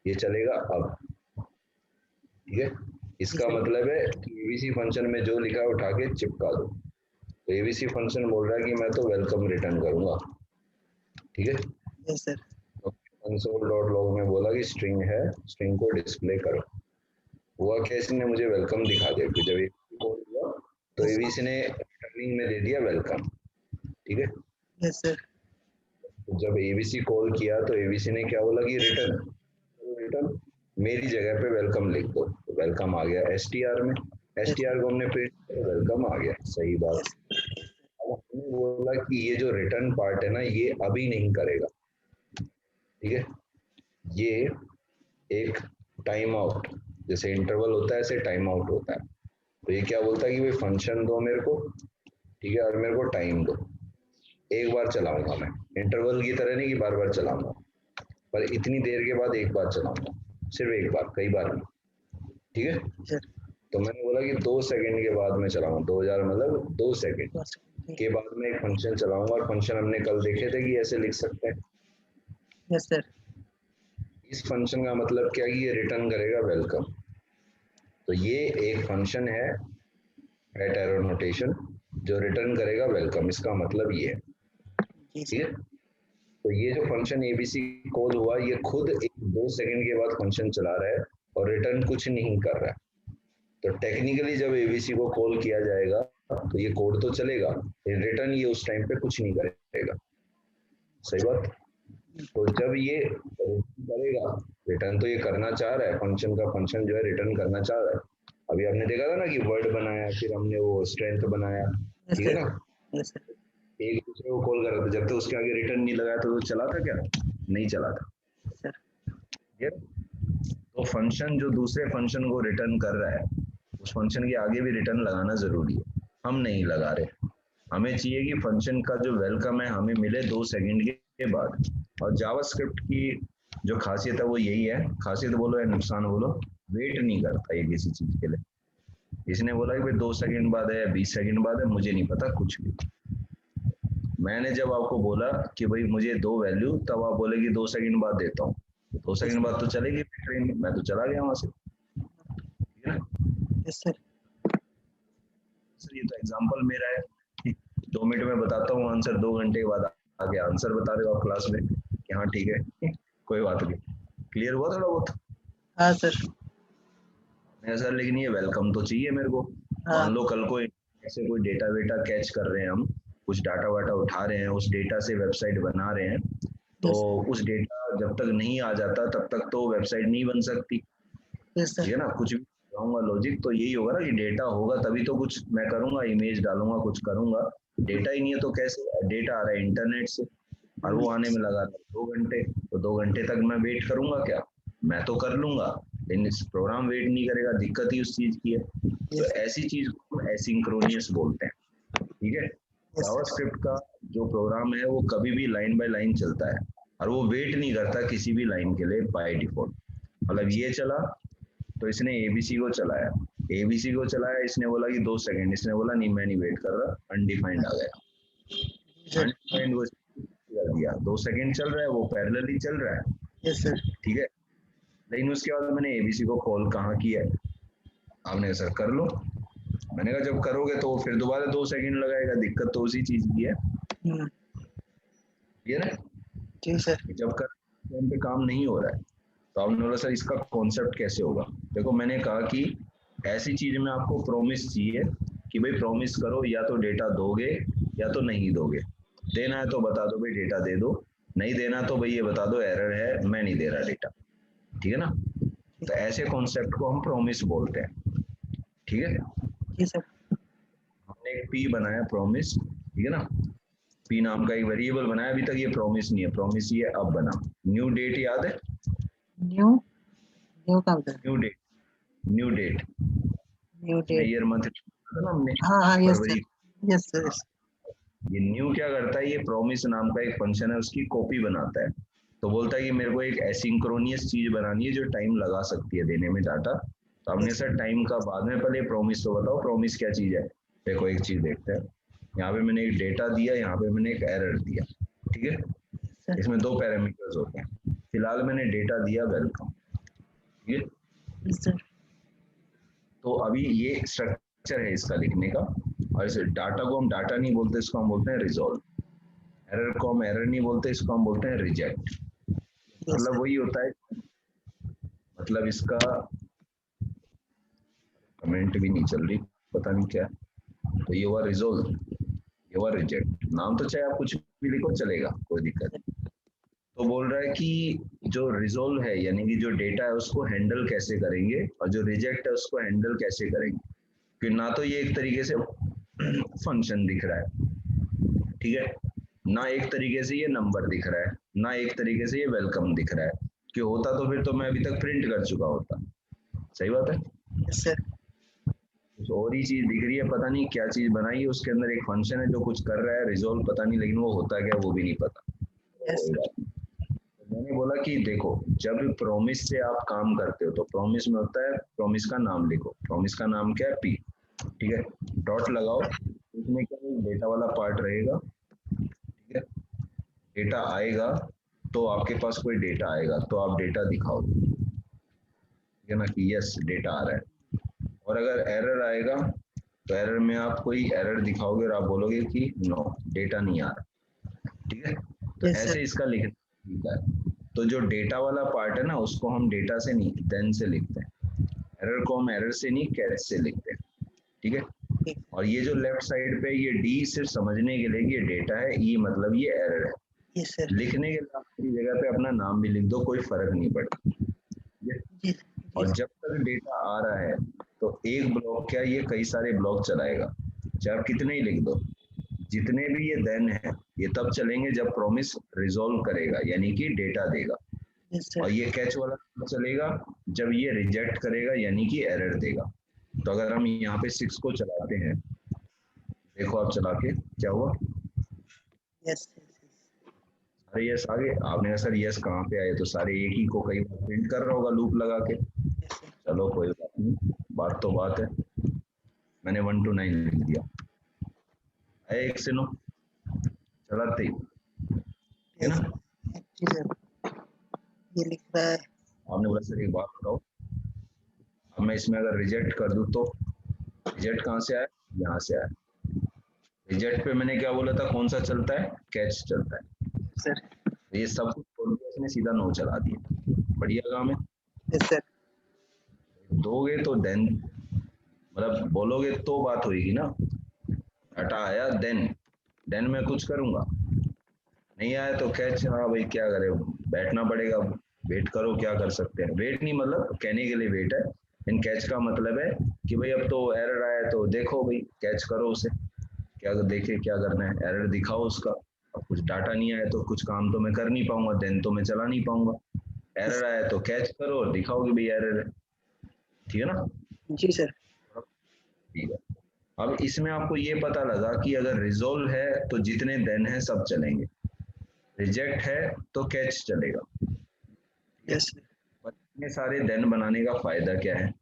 Speaker 3: ये चलेगा अब। ठीक है इसका मतलब है कि एबीसी फंक्शन में जो लिखा है उठा के चिपका दो। तो एबीसी फंक्शन बोल रहा है कि मैं तो वेलकम रिटर्न करूंगा। ठीक है
Speaker 2: यस सर।
Speaker 3: तो console.log में बोला कि स्ट्रिंग है, स्ट्रिंग को डिस्प्ले करो। हुआ क्या, इसने मुझे वेलकम दिखा दिया, कि जब एबीसी कॉल हुआ तो एबीसी ने रिटर्निंग में दे दिया वेलकम। ठीक है
Speaker 2: यस सर।
Speaker 3: तो जब एबीसी कॉल किया तो एबीसी ने क्या बोला कि रिटर्न, रिटर्न मेरी जगह पे वेलकम लिख दो। तो वेलकम आ गया एसटीआर में, एसटीआर को हमने प्रिंट किया, वेलकम आ गया, सही बात। अब हमने बोला कि ये जो रिटर्न पार्ट है ना, ये अभी नहीं करेगा। ठीक है ये एक टाइम आउट, जैसे इंटरवल होता है ऐसे टाइम आउट होता है। तो ये क्या बोलता है कि भाई फंक्शन दो मेरे को, ठीक है, और मेरे को टाइम दो, एक बार चलाऊंगा मैं, इंटरवल की तरह नहीं कि बार बार चलाऊंगा, पर इतनी देर के बाद एक बार चलाऊंगा, सिर्फ एक बार, कई बार नहीं। ठीक है
Speaker 2: सर।
Speaker 3: तो मैंने बोला कि 2 सेकंड के बाद मैं चलाऊंगा, 2000 मतलब 2 सेकंड के बाद में एक फंक्शन चलाऊंगा। और फंक्शन हमने कल देखे थे कि ऐसे लिख सकते हैं।
Speaker 2: Yes sir.
Speaker 3: इस फंक्शन का मतलब क्या है कि ये रिटर्न करेगा वेलकम। तो ये एक फंक्शन है एट एरो नोटेशन जो रिटर्न करेगा वेलकम, इसका मतलब ये है। ठीक है तो ये जो फंक्शन एबीसी कॉल हुआ, ये खुद 1-2 सेकंड के बाद फंक्शन चला रहा है और रिटर्न कुछ नहीं कर रहा है। तो टेक्निकली जब एबीसी को कॉल किया जाएगा तो ये कोड तो चलेगा, रिटर्न ये उस टाइम पे कुछ नहीं करेगा। सही बात। तो जब ये करेगा रिटर्न, तो ये करना चाह रहा है, फंक्शन का फंक्शन जो है रिटर्न करना चाह रहा है। अभी आपने देखा था ना कि वर्ड बनाया, फिर हमने वो स्ट्रेंथ बनाया, ठीक है ना, एक दूसरे को कॉल कर रहा था, जब तक उसके आगे रिटर्न नहीं लगाया तो चला था क्या, नहीं चला था। तो फंक्शन जो दूसरे फंक्शन को रिटर्न कर रहा है, उस फंक्शन के आगे भी रिटर्न लगाना जरूरी है, हम नहीं लगा रहे। हमें चाहिए कि फंक्शन का जो वेलकम है हमें मिले 2 सेकंड के बाद। और जावास्क्रिप्ट की जो खासियत है वो यही है, खासियत बोलो या नुकसान बोलो, वेट नहीं करता ये किसी चीज के लिए। इसने बोला कि भाई 2 सेकंड बाद है या 20 सेकंड बाद है, मुझे नहीं पता कुछ भी। मैंने जब आपको बोला कि भाई मुझे 2 वैल्यू, तब आप बोले कि 2 सेकंड बाद देता हूँ, 2 सेकंड बाद तो चलेगी ट्रेन, मैं तो चला गया वहां से। ठीक है ना सर, ये तो एग्जांपल मेरा है, 2 मिनट में बताता हूँ आंसर, 2 घंटे के बाद आगे आंसर बता रहे हो आप क्लास में कि हाँ ठीक है कोई बात नहीं। क्लियर हुआ थोड़ा बहुत?
Speaker 2: हाँ सर।
Speaker 3: सर लेकिन ये वेलकम तो चाहिए मेरे को। मान लो कल को ऐसे कोई डेटा वेटा कैच कर रहे हैं, हम कुछ डाटा वाटा उठा रहे हैं, उस डेटा से वेबसाइट बना रहे हैं, तो उस डेटा जब तक नहीं आ जाता तब तक तो वेबसाइट नहीं बन सकती। ठीक है ना, कुछ भी कहूँगा लॉजिक तो यही होगा ना कि डेटा होगा तभी तो कुछ मैं करूंगा, इमेज डालूंगा, कुछ करूंगा। डेटा ही नहीं है तो कैसे? डेटा आ रहा है इंटरनेट से और वो आने में लगा 2 घंटे, तो 2 घंटे तक मैं वेट करूंगा क्या? मैं तो कर लूंगा लेकिन प्रोग्राम वेट नहीं करेगा, दिक्कत ही उस चीज की है। तो ऐसी चीज को एसिंक्रोनियस बोलते हैं। ठीक है, जावास्क्रिप्ट का
Speaker 1: जो प्रोग्राम है वो कभी भी लाइन बाय लाइन चलता है और वो वेट नहीं करता किसी भी लाइन के लिए बाय डिफॉल्ट। मतलब ये चला तो इसने एबीसी को चलाया, एबीसी को चलाया, इसने बोला कि 2 सेकंड, इसने बोला नहीं मैं नहीं वेट कर रहा, अनडिफाइंड आ गया, अनडिफाइंड को कर दिया, 2 सेकंड चल रहा है, वो पैरेलली चल रहा है।
Speaker 2: Yes sir.
Speaker 1: ठीक है, लेकिन उसके बाद मैंने एबीसी को कॉल कहाँ किया है, आपने कहा सर कर लो। मैंने कहा जब करोगे तो फिर दोबारा 2 सेकंड लगाएगा, दिक्कत तो उसी चीज की है। ये ना
Speaker 2: जी सर।
Speaker 1: जब कर टाइम पे काम नहीं हो रहा है तो आपने बोला सर इसका कॉन्सेप्ट कैसे होगा। देखो मैंने कहा कि ऐसी चीज में आपको प्रॉमिस चाहिए कि भाई प्रॉमिस करो, या तो डेटा दोगे या तो नहीं दोगे। देना है तो बता दो भाई डेटा दे दो, नहीं देना तो भाई ये बता दो एरर है, मैं नहीं दे रहा डेटा। ठीक है ना, तो ऐसे कॉन्सेप्ट को हम प्रॉमिस बोलते हैं। ठीक है
Speaker 2: जी सर।
Speaker 1: हमने एक पी बनाया प्रॉमिस, ठीक है ना, पी नाम का एक वेरिएबल बनाया, अभी तक ये प्रॉमिस नहीं है, प्रॉमिस ये अब बना। न्यू डेट याद है,
Speaker 2: न्यू काम कर,
Speaker 1: new date, new date,
Speaker 2: new date,
Speaker 1: year month ना हमने
Speaker 2: हाँ यस
Speaker 1: फरवरी।
Speaker 2: Sir, yes sir.
Speaker 1: ये न्यू क्या करता है, ये प्रॉमिस नाम का एक फंक्शन है, उसकी कॉपी बनाता है। तो बोलता है कि मेरे को एक एसिंक्रोनियस चीज बनानी है जो टाइम लगा सकती है देने में डाटा। तो हमने सर टाइम का बाद में, पहले प्रॉमिस तो बताओ प्रॉमिस क्या चीज है। देखो एक चीज देखते हैं, यहाँ पे मैंने एक डेटा दिया, यहाँ पे मैंने एक एरर दिया। ठीक है, इसमें 2 पैरामीटर्स होते हैं। फिलहाल मैंने डेटा दिया वेलकम। ठीक है
Speaker 2: सर।
Speaker 1: तो अभी ये स्ट्रक्चर है इसका लिखने का, और इस डाटा को हम डाटा नहीं बोलते, इसको हम बोलते हैं रिजॉल्व। एरर को हम एरर नहीं बोलते, इसको हम बोलते हैं रिजेक्ट। मतलब वही होता है, मतलब इसका कमेंट भी नहीं चल रही, पता नहीं क्या। तो ये हुआ रिजोल्व, ये हुआ रिजेक्ट। नाम तो चाहे आप कुछ भी लिखो चलेगा, कोई दिक्कत नहीं। तो बोल रहा है कि जो रिजोल्व है यानी कि जो डेटा है उसको हैंडल कैसे करेंगे, और जो रिजेक्ट है उसको हैंडल कैसे करेंगे। कि ना तो ये एक तरीके से फंक्शन दिख रहा है, ठीक है, ना एक तरीके से ये नंबर दिख रहा है, ना एक तरीके से ये वेलकम दिख रहा है। कि होता तो फिर तो मैं अभी तक प्रिंट कर चुका होता। सही बात है
Speaker 2: सर।
Speaker 1: कुछ और ही चीज दिख रही है, पता नहीं क्या चीज बनाई है, उसके अंदर एक फंक्शन है जो कुछ कर रहा है, रिजोल्व पता नहीं, लेकिन वो होता क्या वो भी नहीं पता। तो मैंने बोला कि देखो जब प्रॉमिस से आप काम करते हो तो प्रॉमिस में होता है, प्रॉमिस का नाम लिखो, प्रॉमिस का नाम क्या है पी। ठीक है, डॉट लगाओ, इसमें क्या डेटा वाला पार्ट रहेगा। ठीक है, डेटा आएगा तो आपके पास कोई डेटा आएगा तो आप डेटा दिखाओ, ठीक है ना, कि यस डेटा आ रहा है। और अगर एरर आएगा तो एरर में आप कोई एरर दिखाओगे और आप बोलोगे कि नो डेटा नहीं आ रहा। ठीक है, तो ऐसे इसका लिखना है। तो जो डेटा वाला पार्ट है ना उसको हम डेटा से नहीं देन से लिखते हैं, एरर को हम एरर से नहीं कैच से लिखते हैं। ठीक है, और ये जो लेफ्ट साइड पे ये डी सिर्फ समझने के लिए कि ये डेटा है, ई मतलब ये एरर है।
Speaker 2: Yes sir.
Speaker 1: लिखने के लिए आपकी जगह पे अपना नाम भी लिख दो, कोई फर्क नहीं पड़ता। और जब तक डेटा आ रहा है तो एक ब्लॉक क्या, ये कई सारे ब्लॉक चलाएगा, चाहे आप कितने ही लिख दो। जितने भी ये देन है ये तब चलेंगे जब प्रॉमिस रिजॉल्व करेगा यानी कि डेटा देगा। और ये कैच वाला चलेगा जब ये रिजेक्ट करेगा यानी कि एरर देगा। तो अगर हम यहाँ पे 6 को चलाते हैं, देखो आप चला के क्या हुआ,
Speaker 2: यस
Speaker 1: सारे यस आ गए। आपने कहा सर यस कहाँ पे आए, तो सारे एक ही को कई बार प्रिंट कर रहा होगा लूप लगा के। चलो कोई बात नहीं, बात तो बात है, मैंने 1 to 9 लिख दिया, आए 1 से 9 चलाते ही, है ना।
Speaker 2: ये लिख रहा है।
Speaker 1: आपने बोला सर एक बात बताओ, अब मैं इसमें अगर रिजेक्ट कर दूं तो रिजेक्ट कहाँ से आया, यहाँ से आया। रिजेक्ट पे मैंने क्या बोला था, कौन सा चलता है, कैच चलता है
Speaker 2: सर।
Speaker 1: तो ये सब कुछ छोड़ के इसने सीधा 9 चला दिया, बढ़िया काम है।
Speaker 2: Yes sir.
Speaker 1: दोगे तो देन, मतलब बोलोगे तो बात होगी ना। डाटा आया देन मैं कुछ करूंगा, नहीं आया तो कैच, हाँ भाई क्या करे, बैठना पड़ेगा, वेट करो, क्या कर सकते हैं। वेट नहीं मतलब कहने के लिए वेट है, इन कैच का मतलब है कि भाई अब तो एरर आया तो देखो भाई कैच करो उसे, क्या देखे क्या करना है, एरर दिखाओ उसका। अब कुछ डाटा नहीं आया तो कुछ काम तो मैं कर नहीं पाऊंगा, देन तो मैं चला नहीं पाऊंगा। एरर आया तो कैच करो और दिखाओ कि भाई एरर है। ठीक है ना।
Speaker 2: जी सर।
Speaker 1: ठीक है, अब इसमें आपको ये पता लगा कि अगर रिजोल्व है तो जितने देन है सब चलेंगे, रिजेक्ट है तो कैच चलेगा।
Speaker 2: यस
Speaker 1: पर इतने सारे देन बनाने का फायदा क्या है?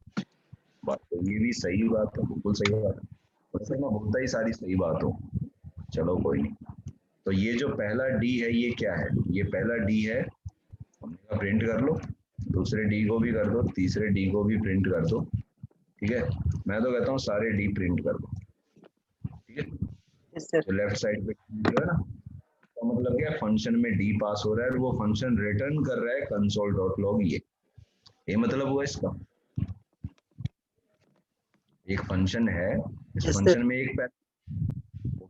Speaker 1: बात तो ये भी सही बात है, बिल्कुल सही बात है, वैसे मैं बोलता ही सारी सही बात हो, चलो कोई नहीं। तो ये जो पहला डी है ये क्या है? ये पहला डी है, हमने कहा प्रिंट कर लो, दूसरे डी को भी कर दो, तीसरे डी को भी प्रिंट कर दो, ठीक है। मैं तो कहता हूँ सारे डी प्रिंट कर दो, ठीक है।
Speaker 2: यस सर
Speaker 1: जो लेफ्ट साइड पे जो है ना, तो मतलब क्या, फंक्शन में डी पास हो रहा है और वो फंक्शन रिटर्न कर रहा है कंसोल डॉट लॉग, ये मतलब हुआ इसका। एक फंक्शन है, इस
Speaker 2: यस
Speaker 1: फंक्शन
Speaker 2: सर
Speaker 1: में एक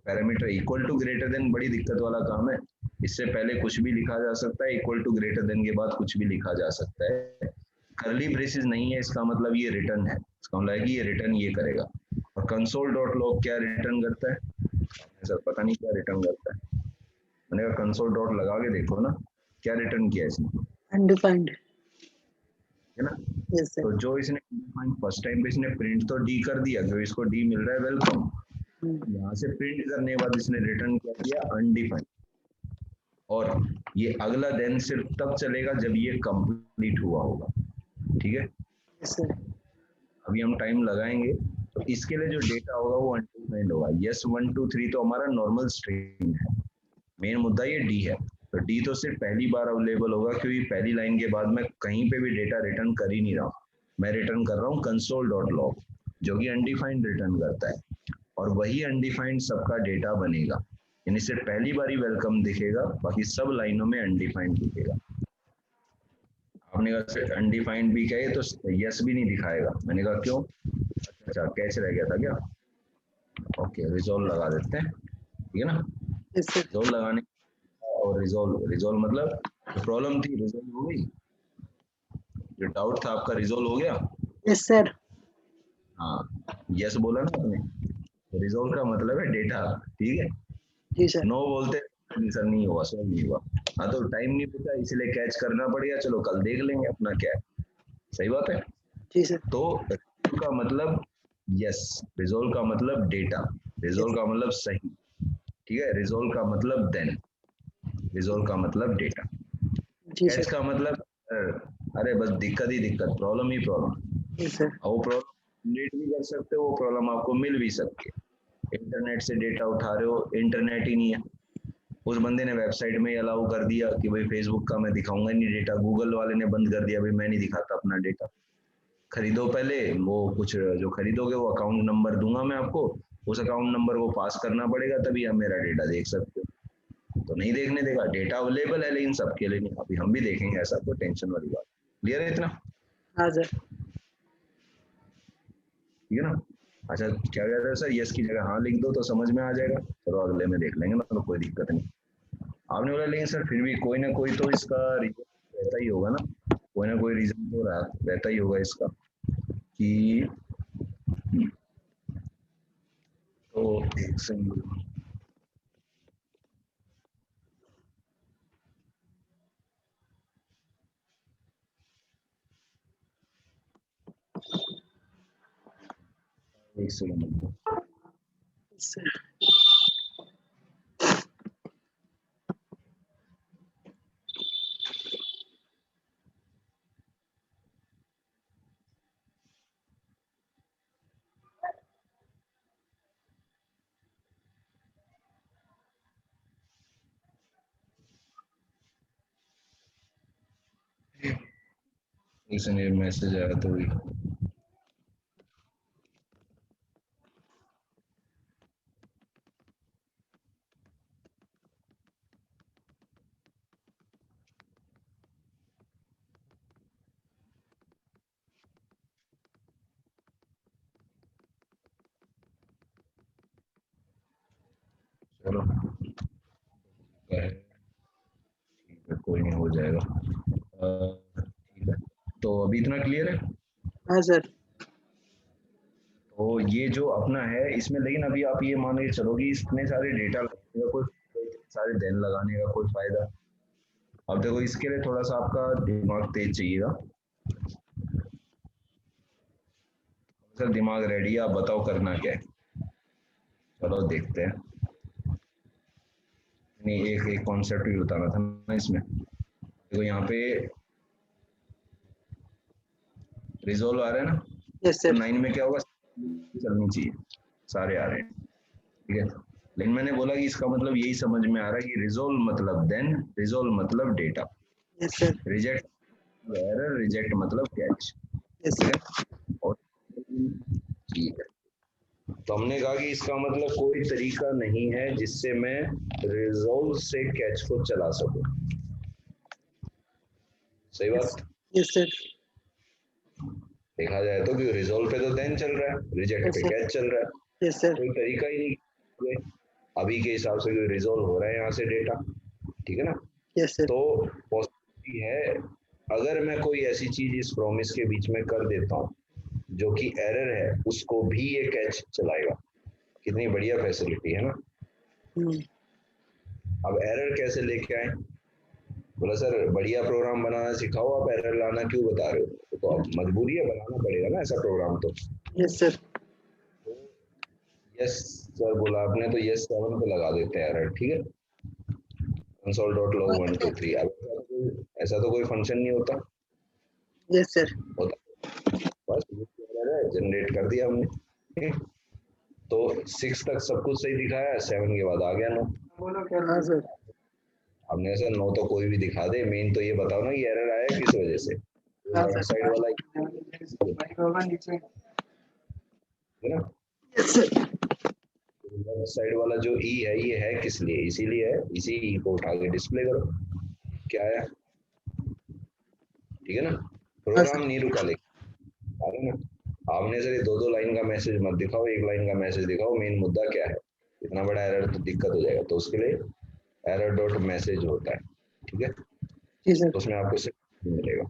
Speaker 1: parameter equal to greater than, बड़ी दिक्कत वाला काम है। इससे पहले कुछ भी लिखा जा सकता है, इक्वल टू ग्रेटर देन के बाद कुछ भी लिखा जा सकता है। करली ब्रेसेस नहीं है, इसका मतलब ये रिटर्न है, इसका मतलब है कि ये रिटर्न ये करेगा। और कंसोल डॉट लॉग क्या रिटर्न करता है? सर पता नहीं क्या रिटर्न करता है, मैंने कहा कंसोल डॉट लगा के देखो ना, क्या रिटर्न किया इसने,
Speaker 2: अनडिफाइंड।
Speaker 1: है ना।
Speaker 2: यस सर
Speaker 1: तो जो इसने फर्स्ट टाइम पे इसने प्रिंट तो डी कर दिया, जो इसको डी मिल रहा है वेलकम, यहाँ से प्रिंट करने के बाद इसने रिटर्न क्या किया? अनडिफाइंड। और ये अगला देन सिर्फ तब चलेगा जब ये कंप्लीट हुआ होगा, ठीक है।
Speaker 2: यस सर
Speaker 1: अभी हम टाइम लगाएंगे, तो इसके लिए जो डेटा होगा वो अनडिफाइंड होगा। यस 1 2 3 तो हमारा नॉर्मल स्ट्रिंग है, मेन मुद्दा ये डी है। तो डी तो सिर्फ पहली बार अवेलेबल होगा, क्योंकि पहली लाइन के बाद मैं कहीं पे भी डेटा रिटर्न कर ही नहीं रहा हूँ, मैं रिटर्न कर रहा हूँ कंसोल डॉट लॉग, जो कि अनडिफाइंड रिटर्न करता है। और वही अनडिफाइंड सबका डेटा बनेगा, यानी सिर्फ पहली बार ही वेलकम दिखेगा, बाकी सब लाइनों में अनडिफाइंड दिखेगा। आपने कहा अनडिफाइंड भी कहे तो यस भी नहीं दिखाएगा, मैंने कहा क्यों? अच्छा कैच रह गया था क्या? ओके रिजोल्व लगा देते हैं, ठीक है ना।
Speaker 2: यस सर
Speaker 1: रिजोल्व लगाने और रिजोल्व मतलब जो प्रॉब्लम थी रिजोल्व हो गई, जो डाउट था आपका रिजोल्व हो गया।
Speaker 2: यस सर
Speaker 1: हाँ यस बोला ना आपने, रिजोल्व का मतलब है डेटा, ठीक है।
Speaker 2: जी सर
Speaker 1: नो बोलते सर नहीं हुआ, सॉल्व नहीं हुआ, हाँ तो टाइम नहीं बचा इसलिए कैच करना पड़ेगा, चलो कल देख लेंगे अपना क्या है, सही बात है।
Speaker 2: जी सर
Speaker 1: तो रिजोल्व का मतलब यस, रिजोल्व का मतलब डेटा, रिजोल्व का मतलब सही, ठीक है। रिजोल्व का मतलब देन, रिजोल्व का मतलब डेटा,
Speaker 2: जी
Speaker 1: कैच
Speaker 2: सर
Speaker 1: का मतलब अरे बस दिक्कत ही दिक्कत, प्रॉब्लम ही प्रॉब्लम।
Speaker 2: जी सर
Speaker 1: वो प्रॉब्लम जनरेट भी कर सकते हो, वो प्रॉब्लम आपको मिल भी सकती है। इंटरनेट से डेटा उठा रहे हो, इंटरनेट ही नहीं है, उस बंदे ने वेबसाइट में अलाउ कर दिया कि भाई फेसबुक का मैं दिखाऊंगा नहीं डेटा, गूगल वाले ने बंद कर दिया भाई मैं नहीं दिखाता अपना डेटा। खरीदो पहले, वो कुछ जो खरीदोगे वो अकाउंट नंबर दूंगा मैं आपको, उस अकाउंट नंबर को पास करना पड़ेगा तभी आप मेरा डेटा देख सकते हो। तो नहीं देखने देगा, डेटा अवेलेबल है लेकिन सबके लिए नहीं। अभी हम भी देखेंगे, ऐसा कोई टेंशन वाली बात, क्लियर है इतना?
Speaker 2: हाँ सर
Speaker 1: ठीक है ना। अच्छा क्या कह रहे हैं सर, यस की जगह हाँ लिख दो तो समझ में आ जाएगा, चलो अगले में देख लेंगे ना, तो कोई दिक्कत नहीं। आपने बोला लेकिन सर फिर भी कोई ना कोई तो इसका रीजन रहता ही होगा ना, कोई ना कोई रीजन तो रहता ही होगा इसका कि, तो एक सेकंड, एक सेकंड,
Speaker 2: सर
Speaker 1: एक सेकंड मैसेज आया तो भी चलो क्या है, ठीक है कोई नहीं हो जाएगा। ठीक है, तो अभी इतना क्लियर है।
Speaker 2: हाँ सर
Speaker 1: तो ये जो अपना है इसमें, लेकिन अभी आप ये मान के चलो कि इतने सारे डेटा लगाने का कोई सारे दिन लगाने का कोई फायदा। अब देखो इसके लिए थोड़ा सा आपका दिमाग तेज चाहिएगा। सर दिमाग रेडी है, आप बताओ करना क्या है। चलो देखते हैं। नहीं, एक कॉन्सेप्ट भी बताना था ना इसमें। देखो यहाँ पे रिजोल्व आ रहा है ना,
Speaker 2: यस
Speaker 1: तो
Speaker 2: सर।
Speaker 1: 9 में क्या होगा, चलनी चाहिए, सारे आ रहे हैं, ठीक है। लेकिन मैंने बोला कि इसका मतलब यही समझ में आ रहा है कि रिजोल्व मतलब देन, रिजोल्व मतलब data,
Speaker 2: yes sir.
Speaker 1: Reject error, reject मतलब कैच,
Speaker 2: यस
Speaker 1: ठीक
Speaker 2: सर।
Speaker 1: है। और ठीक है, तो हमने कहा कि इसका मतलब कोई तरीका नहीं है जिससे मैं रिजोल्व से कैच को चला सकूं, सही बात।
Speaker 2: Yes sir.
Speaker 1: देखा जाए तो कि रिजोल्व पे तो देन चल रहा है, रिजेक्ट
Speaker 2: यस
Speaker 1: पे
Speaker 2: सर।
Speaker 1: कैच चल रहा है,
Speaker 2: यस सर।
Speaker 1: कोई तरीका ही नहीं अभी के हिसाब से रिजोल्व हो रहा है यहाँ से डेटा, ठीक है ना।
Speaker 2: Yes sir.
Speaker 1: तो पॉसिबिलिटी है अगर मैं कोई ऐसी चीज इस प्रॉमिस के बीच में कर देता हूँ जो कि एरर है, उसको भी ये कैच चलाएगा। कितनी बढ़िया फैसिलिटी है ना। अब एरर कैसे लेके आए, बोला सर बढ़िया प्रोग्राम बनाना सिखाओ, आप एरर लाना क्यों बता रहे हो, तो अब मजबूरी है, बनाना पड़ेगा ना ऐसा प्रोग्राम तो।
Speaker 2: Yes sir.
Speaker 1: यस सर बोला आपने, तो यस 7 पे लगा देते हैं एरर, ठीक है। console.log 1 2 3। अब ऐसा तो कोई फंक्शन नहीं होता,
Speaker 2: यस सर।
Speaker 1: होता बस जनरेट कर दिया हमने। तो 6 तक सब कुछ सही दिखाया, 7 के बाद आ गया 9।
Speaker 2: हाँ सर।
Speaker 1: हमने सर 9 तो कोई भी दिखा दे, मेन तो ये बताओ ना कि एरर आया किस वजह से,
Speaker 2: हाँ
Speaker 1: लेफ्ट
Speaker 2: सर।
Speaker 1: साइड वाला है ना,
Speaker 2: यस सर।
Speaker 1: लेफ्ट साइड वाला जो ई है ये है किस लिए, इसीलिए है, इसी ई को उठा के डिस्प्ले करो, क्या है, ठीक है ना।
Speaker 2: हाँ
Speaker 1: प्रोग्राम
Speaker 2: सर।
Speaker 1: नहीं रुका, लेकिन आ रहा ना। आपने सर ये 2 2 लाइन का मैसेज मत दिखाओ, 1 लाइन का मैसेज दिखाओ, मेन मुद्दा क्या है, इतना बड़ा एरर तो दिक्कत हो जाएगा, तो उसके लिए एरर डॉट मैसेज होता है, ठीक है।
Speaker 2: जी सर।
Speaker 1: तो उसमें आपको सिर्फ मिलेगा।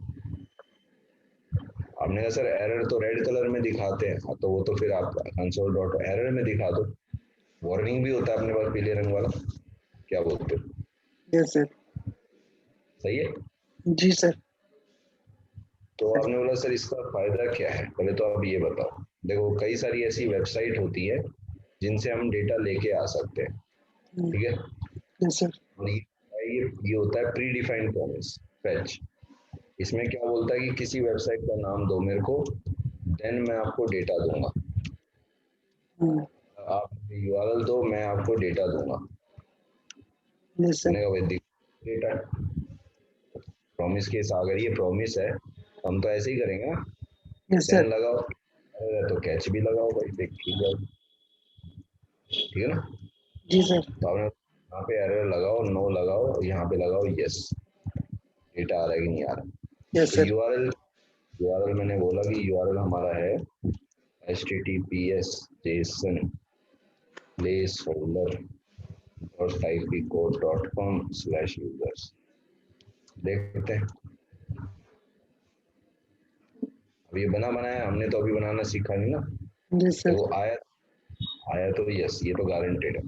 Speaker 1: आपने कहा सर एरर तो रेड कलर में दिखाते हैं, तो वो तो फिर आप कंसोल डॉट एरर में दिखा दो, वार्निंग भी होता है अपने पास पीले रंग वाला, क्या बोलते हो,
Speaker 2: यस सर।
Speaker 1: सही है।
Speaker 2: जी सर।
Speaker 1: तो आपने बोला सर इसका फायदा क्या है, पहले तो आप ये बताओ। देखो कई सारी ऐसी वेबसाइट होती है जिनसे हम डेटा लेके आ सकते हैं, ठीक है।
Speaker 2: Yes sir.
Speaker 1: और ये होता है प्री डिफाइंड प्रॉमिस फैच। इसमें क्या बोलता है कि किसी वेबसाइट का नाम दो मेरे को, देन मैं आपको डेटा दूंगा, आप यूआरएल दो मैं आपको डेटा दूंगा।
Speaker 2: Yes sir.
Speaker 1: मैंने कहा भाई डेटा प्रॉमिस के साथ, अगर ये प्रॉमिस है हम तो ऐसे ही करेंगे ना,
Speaker 2: यस
Speaker 1: देन
Speaker 2: सर।
Speaker 1: लगाओ, अरे तो कैच भी लगाओ भाई, देख ठीक है ना।
Speaker 2: जी सर।
Speaker 1: तो आपने यहाँ पे एरर लगाओ, नो लगाओ, यहाँ पे लगाओ यस, डेटा आ रहा है कि नहीं आ रहा।
Speaker 2: यस
Speaker 1: तो
Speaker 2: सर।
Speaker 1: यूआरएल मैंने बोला कि यूआरएल हमारा है https json placeholder.typecode.com/users। देखते हैं, अब ये बना बनाया हमने तो अभी बनाना सीखा नहीं ना।
Speaker 2: Yes sir.
Speaker 1: देखो आया, आया तो यस, ये तो गारंटेड है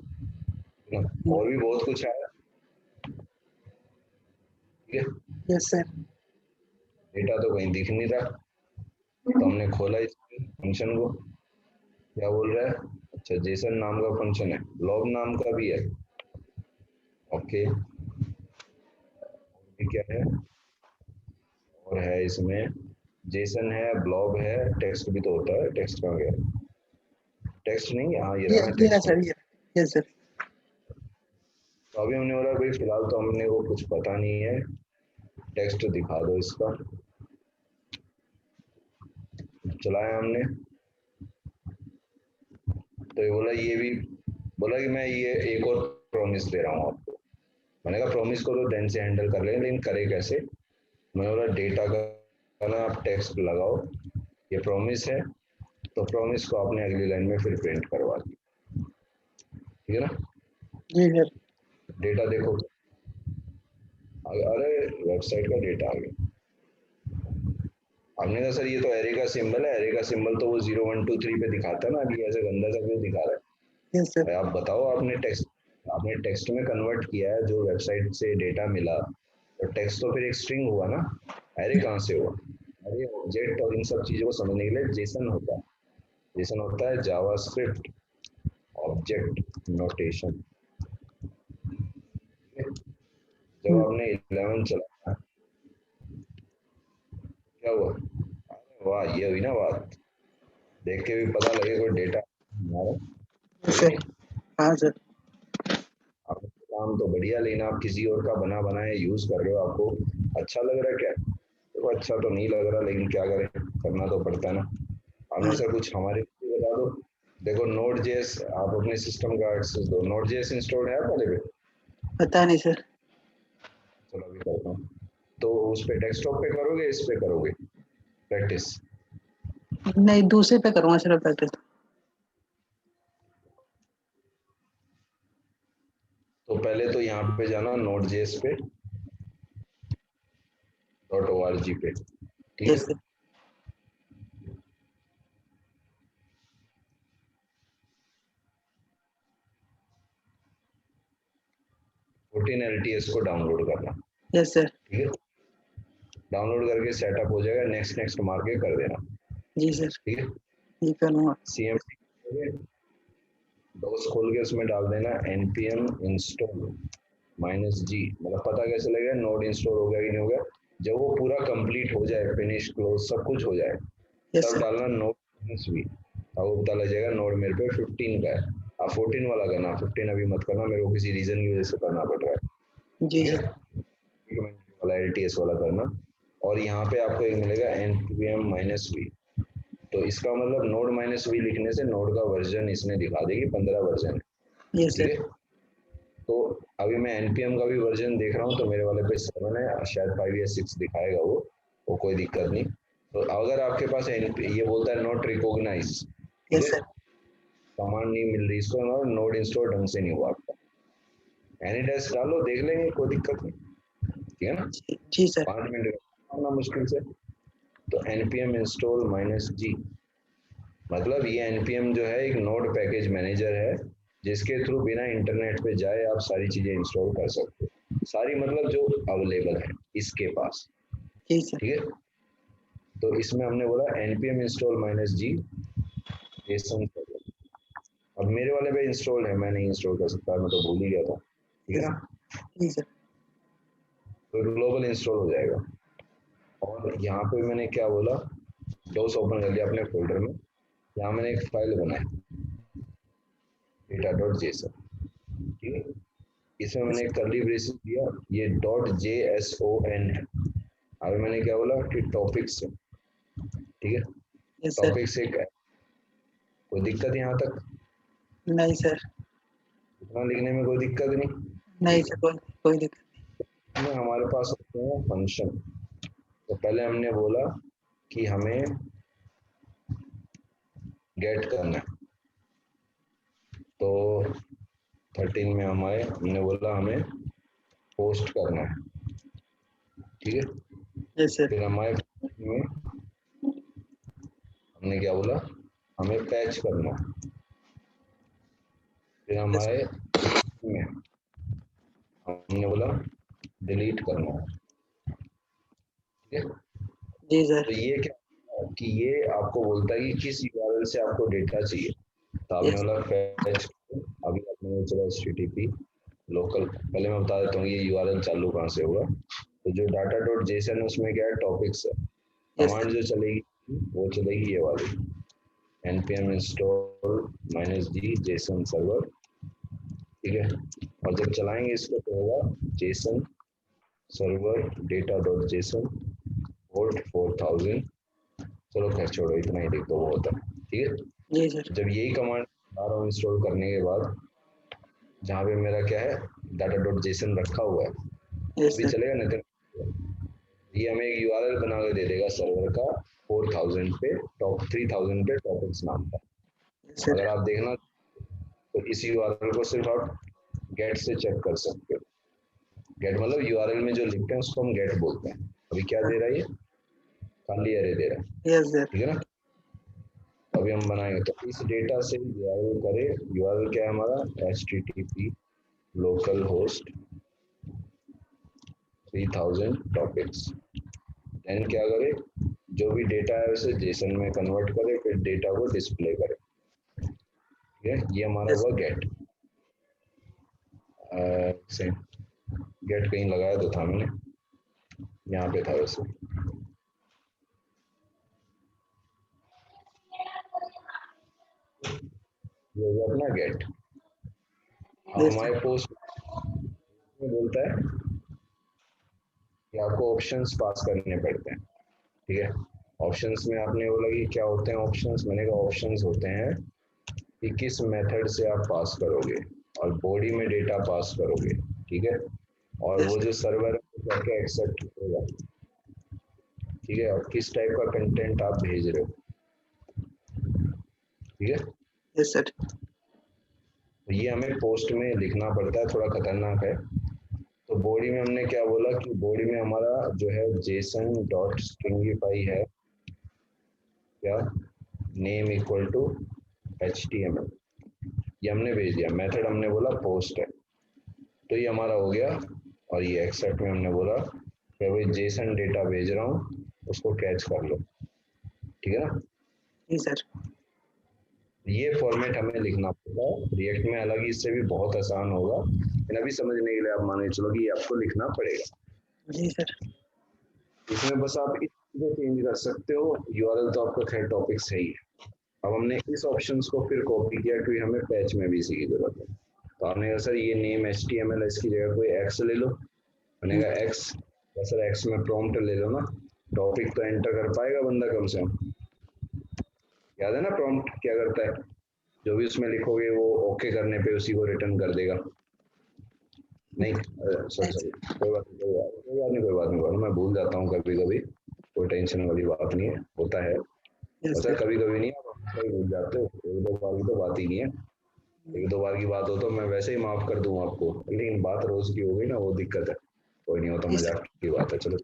Speaker 1: ना। और भी बहुत कुछ आया, ठीक है।
Speaker 2: Yes sir.
Speaker 1: डेटा तो कहीं दिख नहीं रहा, तो हमने खोला इस फंक्शन को, क्या बोल रहा है, अच्छा जेसन नाम का फंक्शन है, ब्लॉब नाम का भी है, ओके, ये क्या है, और है इसमें जेसन है, ब्लॉब है, टेक्स्ट भी तो होता है, टेक्स्ट कहाँ गया, टेक्स्ट नहीं, हाँ ये रहा है
Speaker 2: ये
Speaker 1: टेक्स्ट।
Speaker 2: सर। Yes sir.
Speaker 1: तो अभी हमने बोला भाई फिलहाल तो हमने को कुछ पता नहीं है, टेक्स्ट दिखा दो इसका, चलाया हमने, तो ये बोला, ये भी बोला कि मैं ये एक और प्रॉमिस दे रहा हूँ आपको। मैंने कहा प्रॉमिस को तो देन से हैंडल कर लेंगे, लेकिन करे कैसे। मैंने बोला डेटा का ना आप टेक्स्ट लगाओ, ये प्रॉमिस है, तो प्रॉमिस को आपने अगली लाइन में फिर प्रिंट करवा दी, ठीक है ना।
Speaker 2: जी सर।
Speaker 1: डेटा देखो, अरे वेबसाइट का डेटा आ गया। हमने कहा सर ये तो एरे का सिंबल है, एरे का सिंबल तो वो 0 1 2 3 पे दिखाता है ना, अभी ऐसे गंदा सा क्यों दिखा रहा है।
Speaker 2: Yes sir.
Speaker 1: आप बताओ, आपने टेक्स्ट में कन्वर्ट किया है जो वेबसाइट से डेटा मिला, तो टेक्स्ट तो फिर एक स्ट्रिंग हुआ ना, एरे कहाँ से हुआ। अरे ऑब्जेक्ट और इन सब चीजों को समझने के लिए जेसन होता है, जेसन होता है जावास्क्रिप्ट ऑब्जेक्ट नोटेशन। जब आपने 11 चलाया क्या हुआ? अरे वाह, ये हुई ना बात, देख के भी पता लगे कोई डेटा हमारा
Speaker 2: सर। हाँ सर।
Speaker 1: आपका काम तो बढ़िया, लेकिन आप किसी और का बना बनाए यूज कर रहे हो, आपको अच्छा लग रहा है क्या? तो अच्छा तो नहीं लग रहा, लेकिन क्या करें, करना तो पड़ता है ना। आप में से कुछ हमारे लिए बता दो। देखो नोड जेएस, आप अपने सिस्टम का एक्सेस दो, नोड जेएस इंस्टॉल्ड है पहले पे?
Speaker 2: पता नहीं सर।
Speaker 1: चलो अभी करता हूँ। तो उस पे डेस्कटॉप पे करोगे, इस पे करोगे प्रैक्टिस?
Speaker 2: नहीं, दूसरे पे करूँगा सर प्रैक्टिस।
Speaker 1: तो पहले तो यहाँ पे जाना नोड जेएस पे .org पे, ठीक है।
Speaker 2: Yes sir.
Speaker 1: LTS को डाउनलोड करना,
Speaker 2: यस सर।
Speaker 1: ठीक है। डाउनलोड करके सेटअप हो जाएगा, नेक्स्ट नेक्स्ट मार के कर देना,
Speaker 2: जी सर।
Speaker 1: ठीक है।
Speaker 2: जी कर लूँगा।
Speaker 1: CMD डॉस खोल के उसमें डाल देना npm install -g, मतलब पता कैसे लगेगा नोड इंस्टॉल हो गया कि नहीं हो गया। जब वो पूरा कंप्लीट हो जाए, फिनिश क्लोज सब कुछ हो जाए,
Speaker 2: यस
Speaker 1: तब
Speaker 2: सर।
Speaker 1: डालना नोड -v, अब वो पता लग जाएगा नोड मेरे पे 15 का है। आप 14 वाला करना, 15 अभी मत करना, मेरे को किसी रीजन की वजह से करना पड़ रहा है,
Speaker 2: जी
Speaker 1: ठीक
Speaker 2: सर।
Speaker 1: है। वाला LTS वाला करना, और यहाँ पे आपको एक मिलेगा npm -v, तो इसका मतलब नोड -v लिखने से नोड का वर्जन इसने दिखा देगी 15 वर्जन है,
Speaker 2: यस
Speaker 1: ठीक
Speaker 2: सर।
Speaker 1: है। तो अभी मैं npm का भी वर्जन देख रहा हूँ, तो मेरे वाले पे 7 है, शायद 5 या 6 दिखाएगा वो कोई दिक्कत नहीं। तो अगर आपके पास ये बोलता है नॉट रिकॉग्नाइज, ठीक
Speaker 2: यस
Speaker 1: है,
Speaker 2: सर।
Speaker 1: कमांड नहीं मिल रही इसको, नोड इंस्टॉल ढंग से नहीं हुआ आपका, एनी टेस्ट डालो, देख लेंगे, कोई दिक्कत नहीं, ठीक है ना।
Speaker 2: जी सर।
Speaker 1: 5 मिनट ना मुश्किल से। तो npm install -g, मतलब ये npm जो है एक नोड पैकेज मैनेजर है, जिसके थ्रू बिना इंटरनेट पे जाए आप सारी चीजें इंस्टॉल कर सकते हो, सारी मतलब जो अवेलेबल है इसके पास,
Speaker 2: जी सर।
Speaker 1: ठीक है। तो इसमें हमने बोला npm install -g जेसन। अब मेरे वाले पे इंस्टॉल है, मैं नहीं इंस्टॉल कर सकता, मैं तो भूल ही गया था, ठीक है ना।
Speaker 2: जी सर।
Speaker 1: तो ग्लोबल इंस्टॉल हो जाएगा। और यहाँ पे मैंने क्या बोला, डोस ओपन कर लिया अपने फोल्डर में, यहाँ मैंने एक फाइल बनाई data.json, ठीक है। इसमें मैंने कर्ली ब्रेसेस दिया, ये .json है। अभी मैंने क्या बोला कि टॉपिक्स, ठीक है,
Speaker 2: यस सर।
Speaker 1: टॉपिक्स एक है, कोई दिक्कत यहाँ तक?
Speaker 2: नहीं सर।
Speaker 1: इतना लिखने में कोई दिक्कत नहीं,
Speaker 2: नहीं
Speaker 1: ठीक
Speaker 2: सर, कोई दिक्कत
Speaker 1: है। हमारे पास होते हैं फंक्शन, तो पहले हमने बोला कि हमें गेट करना है, तो 13 में हमने बोला हमें पोस्ट करना है, ठीक है।
Speaker 2: नहीं। Yes sir.
Speaker 1: फिर हमारे में हमने क्या बोला, हमें पैच करना है। फिर
Speaker 2: यस।
Speaker 1: हमारे में हमने बोला डिलीट करना है, ठीक है।
Speaker 2: जी सर।
Speaker 1: तो ये क्या कि ये आपको बोलता है कि किस यूआरएल से आपको डेटा चाहिए, तो आपने
Speaker 2: यस।
Speaker 1: बोला फैच। अभी आपने चला http लोकल, पहले मैं बता देता हूँ ये यूआरएल चालू कहाँ से होगा। तो जो data.json है उसमें क्या है, टॉपिक्स है,
Speaker 2: यस सर।
Speaker 1: कमांड जो चलेगी वो चलेगी ये वाली npm install -g json server, ठीक है। और जब चलाएंगे इसको तो होगा जेसन सर्वर data.json पोर्ट 4000। चलो खैर छोड़ो, इतना ही देख दो बहुत है, ठीक है।
Speaker 2: जी सर।
Speaker 1: जब यही कमांड बता रहा हूँ इंस्टॉल करने के बाद, जहाँ पे मेरा क्या है data.json रखा हुआ है,
Speaker 2: यस
Speaker 1: अभी
Speaker 2: सर।
Speaker 1: चलेगा नहीं तो ये हमें एक यूआरएल बना के दे देगा सर्वर का 4000 पे, टॉप 3000 पे टॉपिक्स नाम का।
Speaker 2: Yes sir.
Speaker 1: अगर आप देखना तो इस यूआरएल को सिर्फ आप गेट से चेक कर सकते हो। गेट मतलब यूआरएल में जो लिखते हैं उसको हम गेट बोलते हैं। अभी क्या दे रहा है, ये खाली एरे दे रहा है,
Speaker 2: यस सर।
Speaker 1: ठीक है ना। अभी हम बनाएंगे तो इस डेटा से यूआरएल करे, यूआरएल क्या है हमारा http localhost 3000 topics. Then क्या करे, जो भी डेटा है उसे जेसन में कन्वर्ट करे, फिर डेटा को डिस्प्ले करे, ये हमारा हुआ गेट। गेट कहीं लगाया तो था मैंने, यहाँ पे था वैसे। ये हुआ अपना गेट। अब हमारे पोस्ट में बोलता है कि आपको ऑप्शंस पास करने पड़ते हैं, ठीक है। ऑप्शंस में आपने बोला कि क्या होते हैं ऑप्शंस, मैंने कहा ऑप्शंस होते हैं कि किस मेथड से आप पास करोगे और बॉडी में डेटा पास करोगे, ठीक है। और वो जो सर्वर जाके एक्सेप्ट करेगा, ठीक है, और किस टाइप का कंटेंट आप भेज रहे हो, ठीक है।
Speaker 2: Yes sir.
Speaker 1: तो ये हमें पोस्ट में लिखना पड़ता है, थोड़ा खतरनाक है। तो बॉडी में हमने क्या बोला कि बॉडी में हमारा जो है जेसन डॉट स्ट्रिंगिफाई है, क्या नेम इक्वल टू HTML, ये हमने भेज दिया। मेथड हमने बोला पोस्ट है, तो ये हमारा हो गया। और ये एक्सेप्ट में हमने बोला कि भाई जेसन डेटा भेज रहा हूँ, उसको कैच कर लो, ठीक है ना।
Speaker 2: जी सर।
Speaker 1: ये फॉर्मेट हमें लिखना पड़ता है। रिएक्ट में हालांकि इससे भी बहुत आसान होगा, लेकिन अभी समझने के लिए आप मान के चलो कि ये आपको लिखना पड़ेगा।
Speaker 2: जी सर।
Speaker 1: इसमें बस आप इसको चेंज कर सकते हो, यूआरएल तो आपका खैर टॉपिक सही है। अब हमने इस ऑप्शंस को फिर कॉपी किया क्योंकि हमें पैच में भी इसी की जरूरत है। तो आपने कहा सर ये नेम HTML है, इसकी जगह कोई एक्स ले लो। मैंने कहा एक्स, सर एक्स में प्रॉम्प्ट ले लो ना, टॉपिक तो एंटर कर पाएगा बंदा कम से कम। याद है ना प्रॉम्प्ट क्या करता है, जो भी उसमें लिखोगे वो ओके करने पे उसी को रिटर्न कर देगा। नहीं सॉरी कोई बात नहीं, मैं भूल जाता हूँ कभी कभी, कोई टेंशन वाली बात नहीं है, होता है वैसा कभी कभी नहीं, आप भूल जाते हो। एक दो बार की तो बात ही नहीं है, एक दो बार की बात हो तो मैं वैसे ही माफ कर दूं आपको, लेकिन बात रोज की हो गई ना, वो दिक्कत है। कोई नहीं, हो तो मजाक की बात है। चलो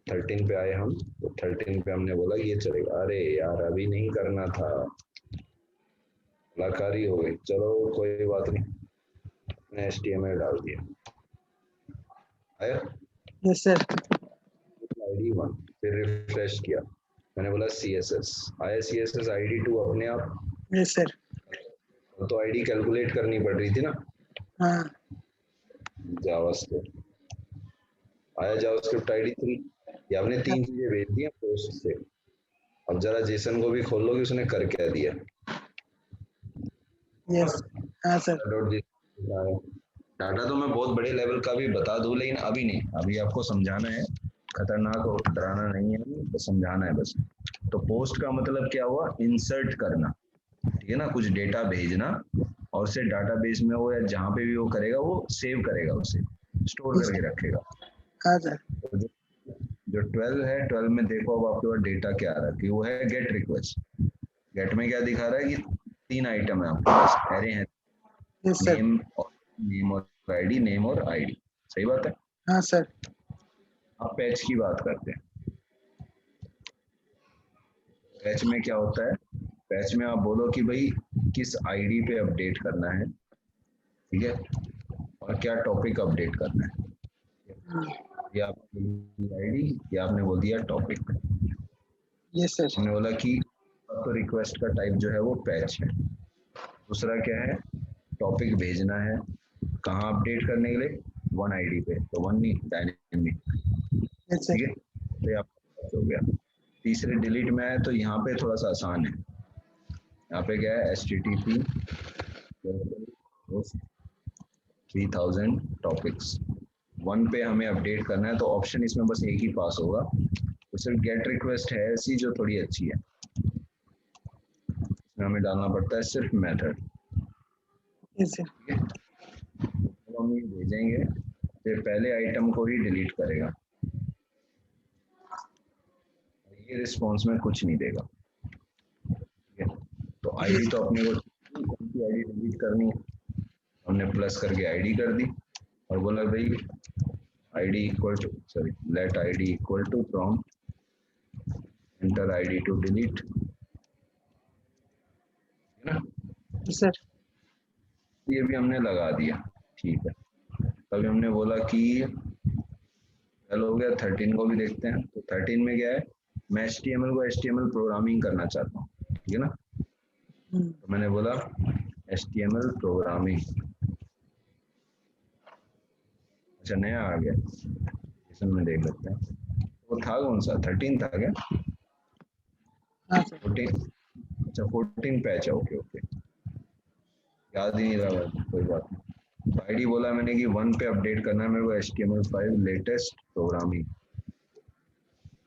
Speaker 1: 13 पे आए हम, तो 13 पे हमने बोला ये चलेगा। अरे यार अभी नहीं करना था, कलाकारी हो गई, चलो कोई बात नहीं, मैंने HTML डाल दिया। आया
Speaker 2: यस सर।
Speaker 1: ID 1, फिर रिफ्रेश किया, मैंने बोला CSS आया, CSS ID 2 अपने आप।
Speaker 2: Yes sir.
Speaker 1: तो ID कैलकुलेट करनी पड़ रही थी ना।
Speaker 2: हाँ।
Speaker 1: जावास्क्रिप्ट आया, जावास्क्रिप्ट ID 3, ये आपने 3 चीजें भेज दी पोस्ट से। अब जरा जेसन को भी खोल लो कि उसने कर क्या दिया।
Speaker 2: यस हाँ सर।
Speaker 1: डाटा तो मैं बहुत बड़े लेवल का भी बता दूं, लेकिन अभी नहीं, अभी आपको समझाना है, खतरनाक और डराना नहीं है, तो समझाना है बस। तो पोस्ट का मतलब क्या हुआ, इंसर्ट करना, ठीक है ना, कुछ डेटा भेजना और उसे डाटाबेस में वो या जहाँ पे भी वो करेगा वो सेव करेगा, उसे स्टोर करके रखेगा।
Speaker 2: हाँ सर।
Speaker 1: तो जो 12 है, 12 में देखो अब आपके पास डेटा क्या आ रहा है, कि वो है गेट रिक्वेस्ट। गेट में क्या दिखा रहा है कि 3 आइटम है आपके पास, एरे हैं, नेम और आईडी, नेम और आईडी, सही बात है।
Speaker 2: हाँ सर।
Speaker 1: अब पैच की बात करते हैं। पैच में क्या होता है, पैच में आप बोलो कि भाई किस आईडी पे अपडेट करना है, ठीक है, और क्या टॉपिक अपडेट करना है। ये आपने आईडी, ये आपने बोल दिया टॉपिक।
Speaker 2: Yes sir.
Speaker 1: हमने बोला कि तो रिक्वेस्ट का टाइप जो है वो पैच है। दूसरा क्या है, टॉपिक भेजना है, कहाँ अपडेट करने के लिए, 1 आईडी पे, तो 1 नहीं, डायनेमिक, ठीक है। तो ये आपका हो गया। तीसरे डिलीट में है, तो यहाँ पे थोड़ा सा आसान है, यहाँ पे क्या है, HTTP 3000 टॉपिक्स 1 पे हमें अपडेट करना है, तो ऑप्शन इसमें बस एक ही पास होगा, तो सिर्फ गेट रिक्वेस्ट है ऐसी जो थोड़ी अच्छी है, इसमें हमें डालना पड़ता है सिर्फ मेथड, ठीक है। तो हम ये भेजेंगे, फिर पहले आइटम को ही डिलीट करेगा, ये रिस्पॉन्स में कुछ नहीं देगा, ठीक है। तो आईडी तो अपने को कौन सी आईडी डिलीट करनी है, हमने प्लस करके आईडी कर दी और बोला भाई id equal to let id equal to prompt enter id to delete, है ना
Speaker 2: सर।
Speaker 1: ये भी हमने लगा दिया, ठीक है। तभी हमने बोला कि चलो हो गया। 13 को भी देखते हैं। तो 13 में क्या है, मैं HTML को HTML प्रोग्रामिंग करना चाहता हूँ, ठीक है ना। तो मैंने बोला HTML प्रोग्रामिंग। अच्छा नया आ गया, इसमें देख लेते हैं वो था कौन सा, 13 था क्या?
Speaker 2: हाँ सर
Speaker 1: 14, अच्छा 14 पैच है, ओके ओके, याद ही नहीं रहा, कोई बात नहीं। तो आईडी बोला मैंने कि 1 पे अपडेट करना है मेरे को HTML5 लेटेस्ट प्रोग्रामिंग,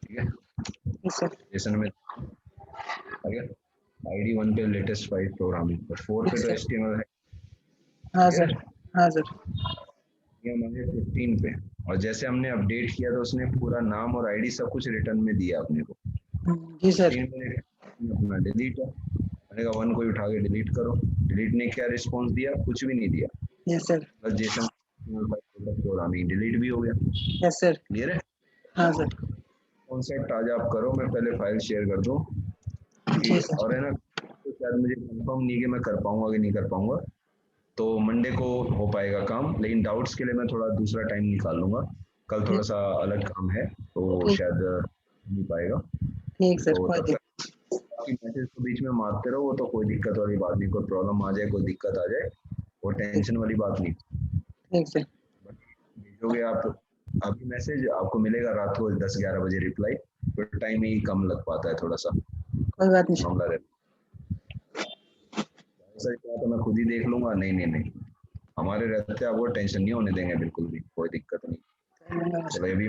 Speaker 1: ठीक है।
Speaker 2: सर
Speaker 1: जेसन में आ गया आईडी 1 पे लेटेस्ट 5 प्रोग्रामिंग, और 4 पे तो HTML है,
Speaker 2: हाँ
Speaker 1: ठीक है।
Speaker 2: सर हाँ सर
Speaker 1: ये हमारे 15 पे, और जैसे हमने अपडेट किया तो उसने पूरा नाम और आईडी सब कुछ रिटर्न में दिया अपने को।
Speaker 2: जी सर
Speaker 1: 15 में अपना डिलीट है, मैंने कहा 1 को ही उठा के डिलीट करो। डिलीट ने क्या रिस्पॉन्स दिया, कुछ भी नहीं दिया,
Speaker 2: यस सर
Speaker 1: बस जेसन प्रोग्रामिंग डिलीट भी हो गया।
Speaker 2: यस सर
Speaker 1: क्लियर है?
Speaker 2: हाँ सर
Speaker 1: कॉन्सेप्ट आज आप करो, मैं पहले फाइल शेयर कर दूं
Speaker 2: जी
Speaker 1: कि,
Speaker 2: सर
Speaker 1: और है ना, तो शायद मुझे कंफर्म नहीं कि मैं कर पाऊंगा कि नहीं कर पाऊंगा, तो मंडे को हो पाएगा काम, लेकिन डाउट्स के लिए मैं थोड़ा दूसरा टाइम निकाल लूंगा। कल थोड़ा सा अलग काम है तो
Speaker 2: ठीक
Speaker 1: शायद नहीं पाएगा,
Speaker 2: ठीक सर
Speaker 1: तो
Speaker 2: कोई
Speaker 1: तब तक आपकी मैसेज को बीच में मारते रहो, वो तो कोई दिक्कत वाली बात नहीं, कोई प्रॉब्लम आ जाए, कोई दिक्कत आ जाए, वो टेंशन वाली बात नहीं।
Speaker 2: ठीक सर
Speaker 1: भेजोगे आप अभी मैसेज, आपको मिलेगा रात को 10-11 बजे रिप्लाई, तो टाइम ही कम लग पाता है थोड़ा सा,
Speaker 2: कोई बात नहीं
Speaker 1: मामला रहता है। क्या तो मैं खुद ही देख लूंगा, नहीं नहीं नहीं, हमारे रहते आपको टेंशन नहीं होने देंगे, बिल्कुल भी कोई दिक्कत नहीं। चलो अभी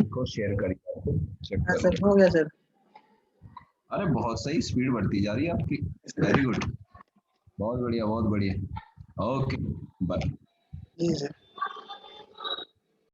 Speaker 1: को शेयर करिए, आपको चेक
Speaker 2: हाँ
Speaker 1: कर
Speaker 2: सर हो गया सर
Speaker 1: अरे बहुत सही, स्पीड बढ़ती जा रही है आपकी, वेरी गुड, बहुत बढ़िया बहुत बढ़िया, ओके बाय।
Speaker 2: जी सर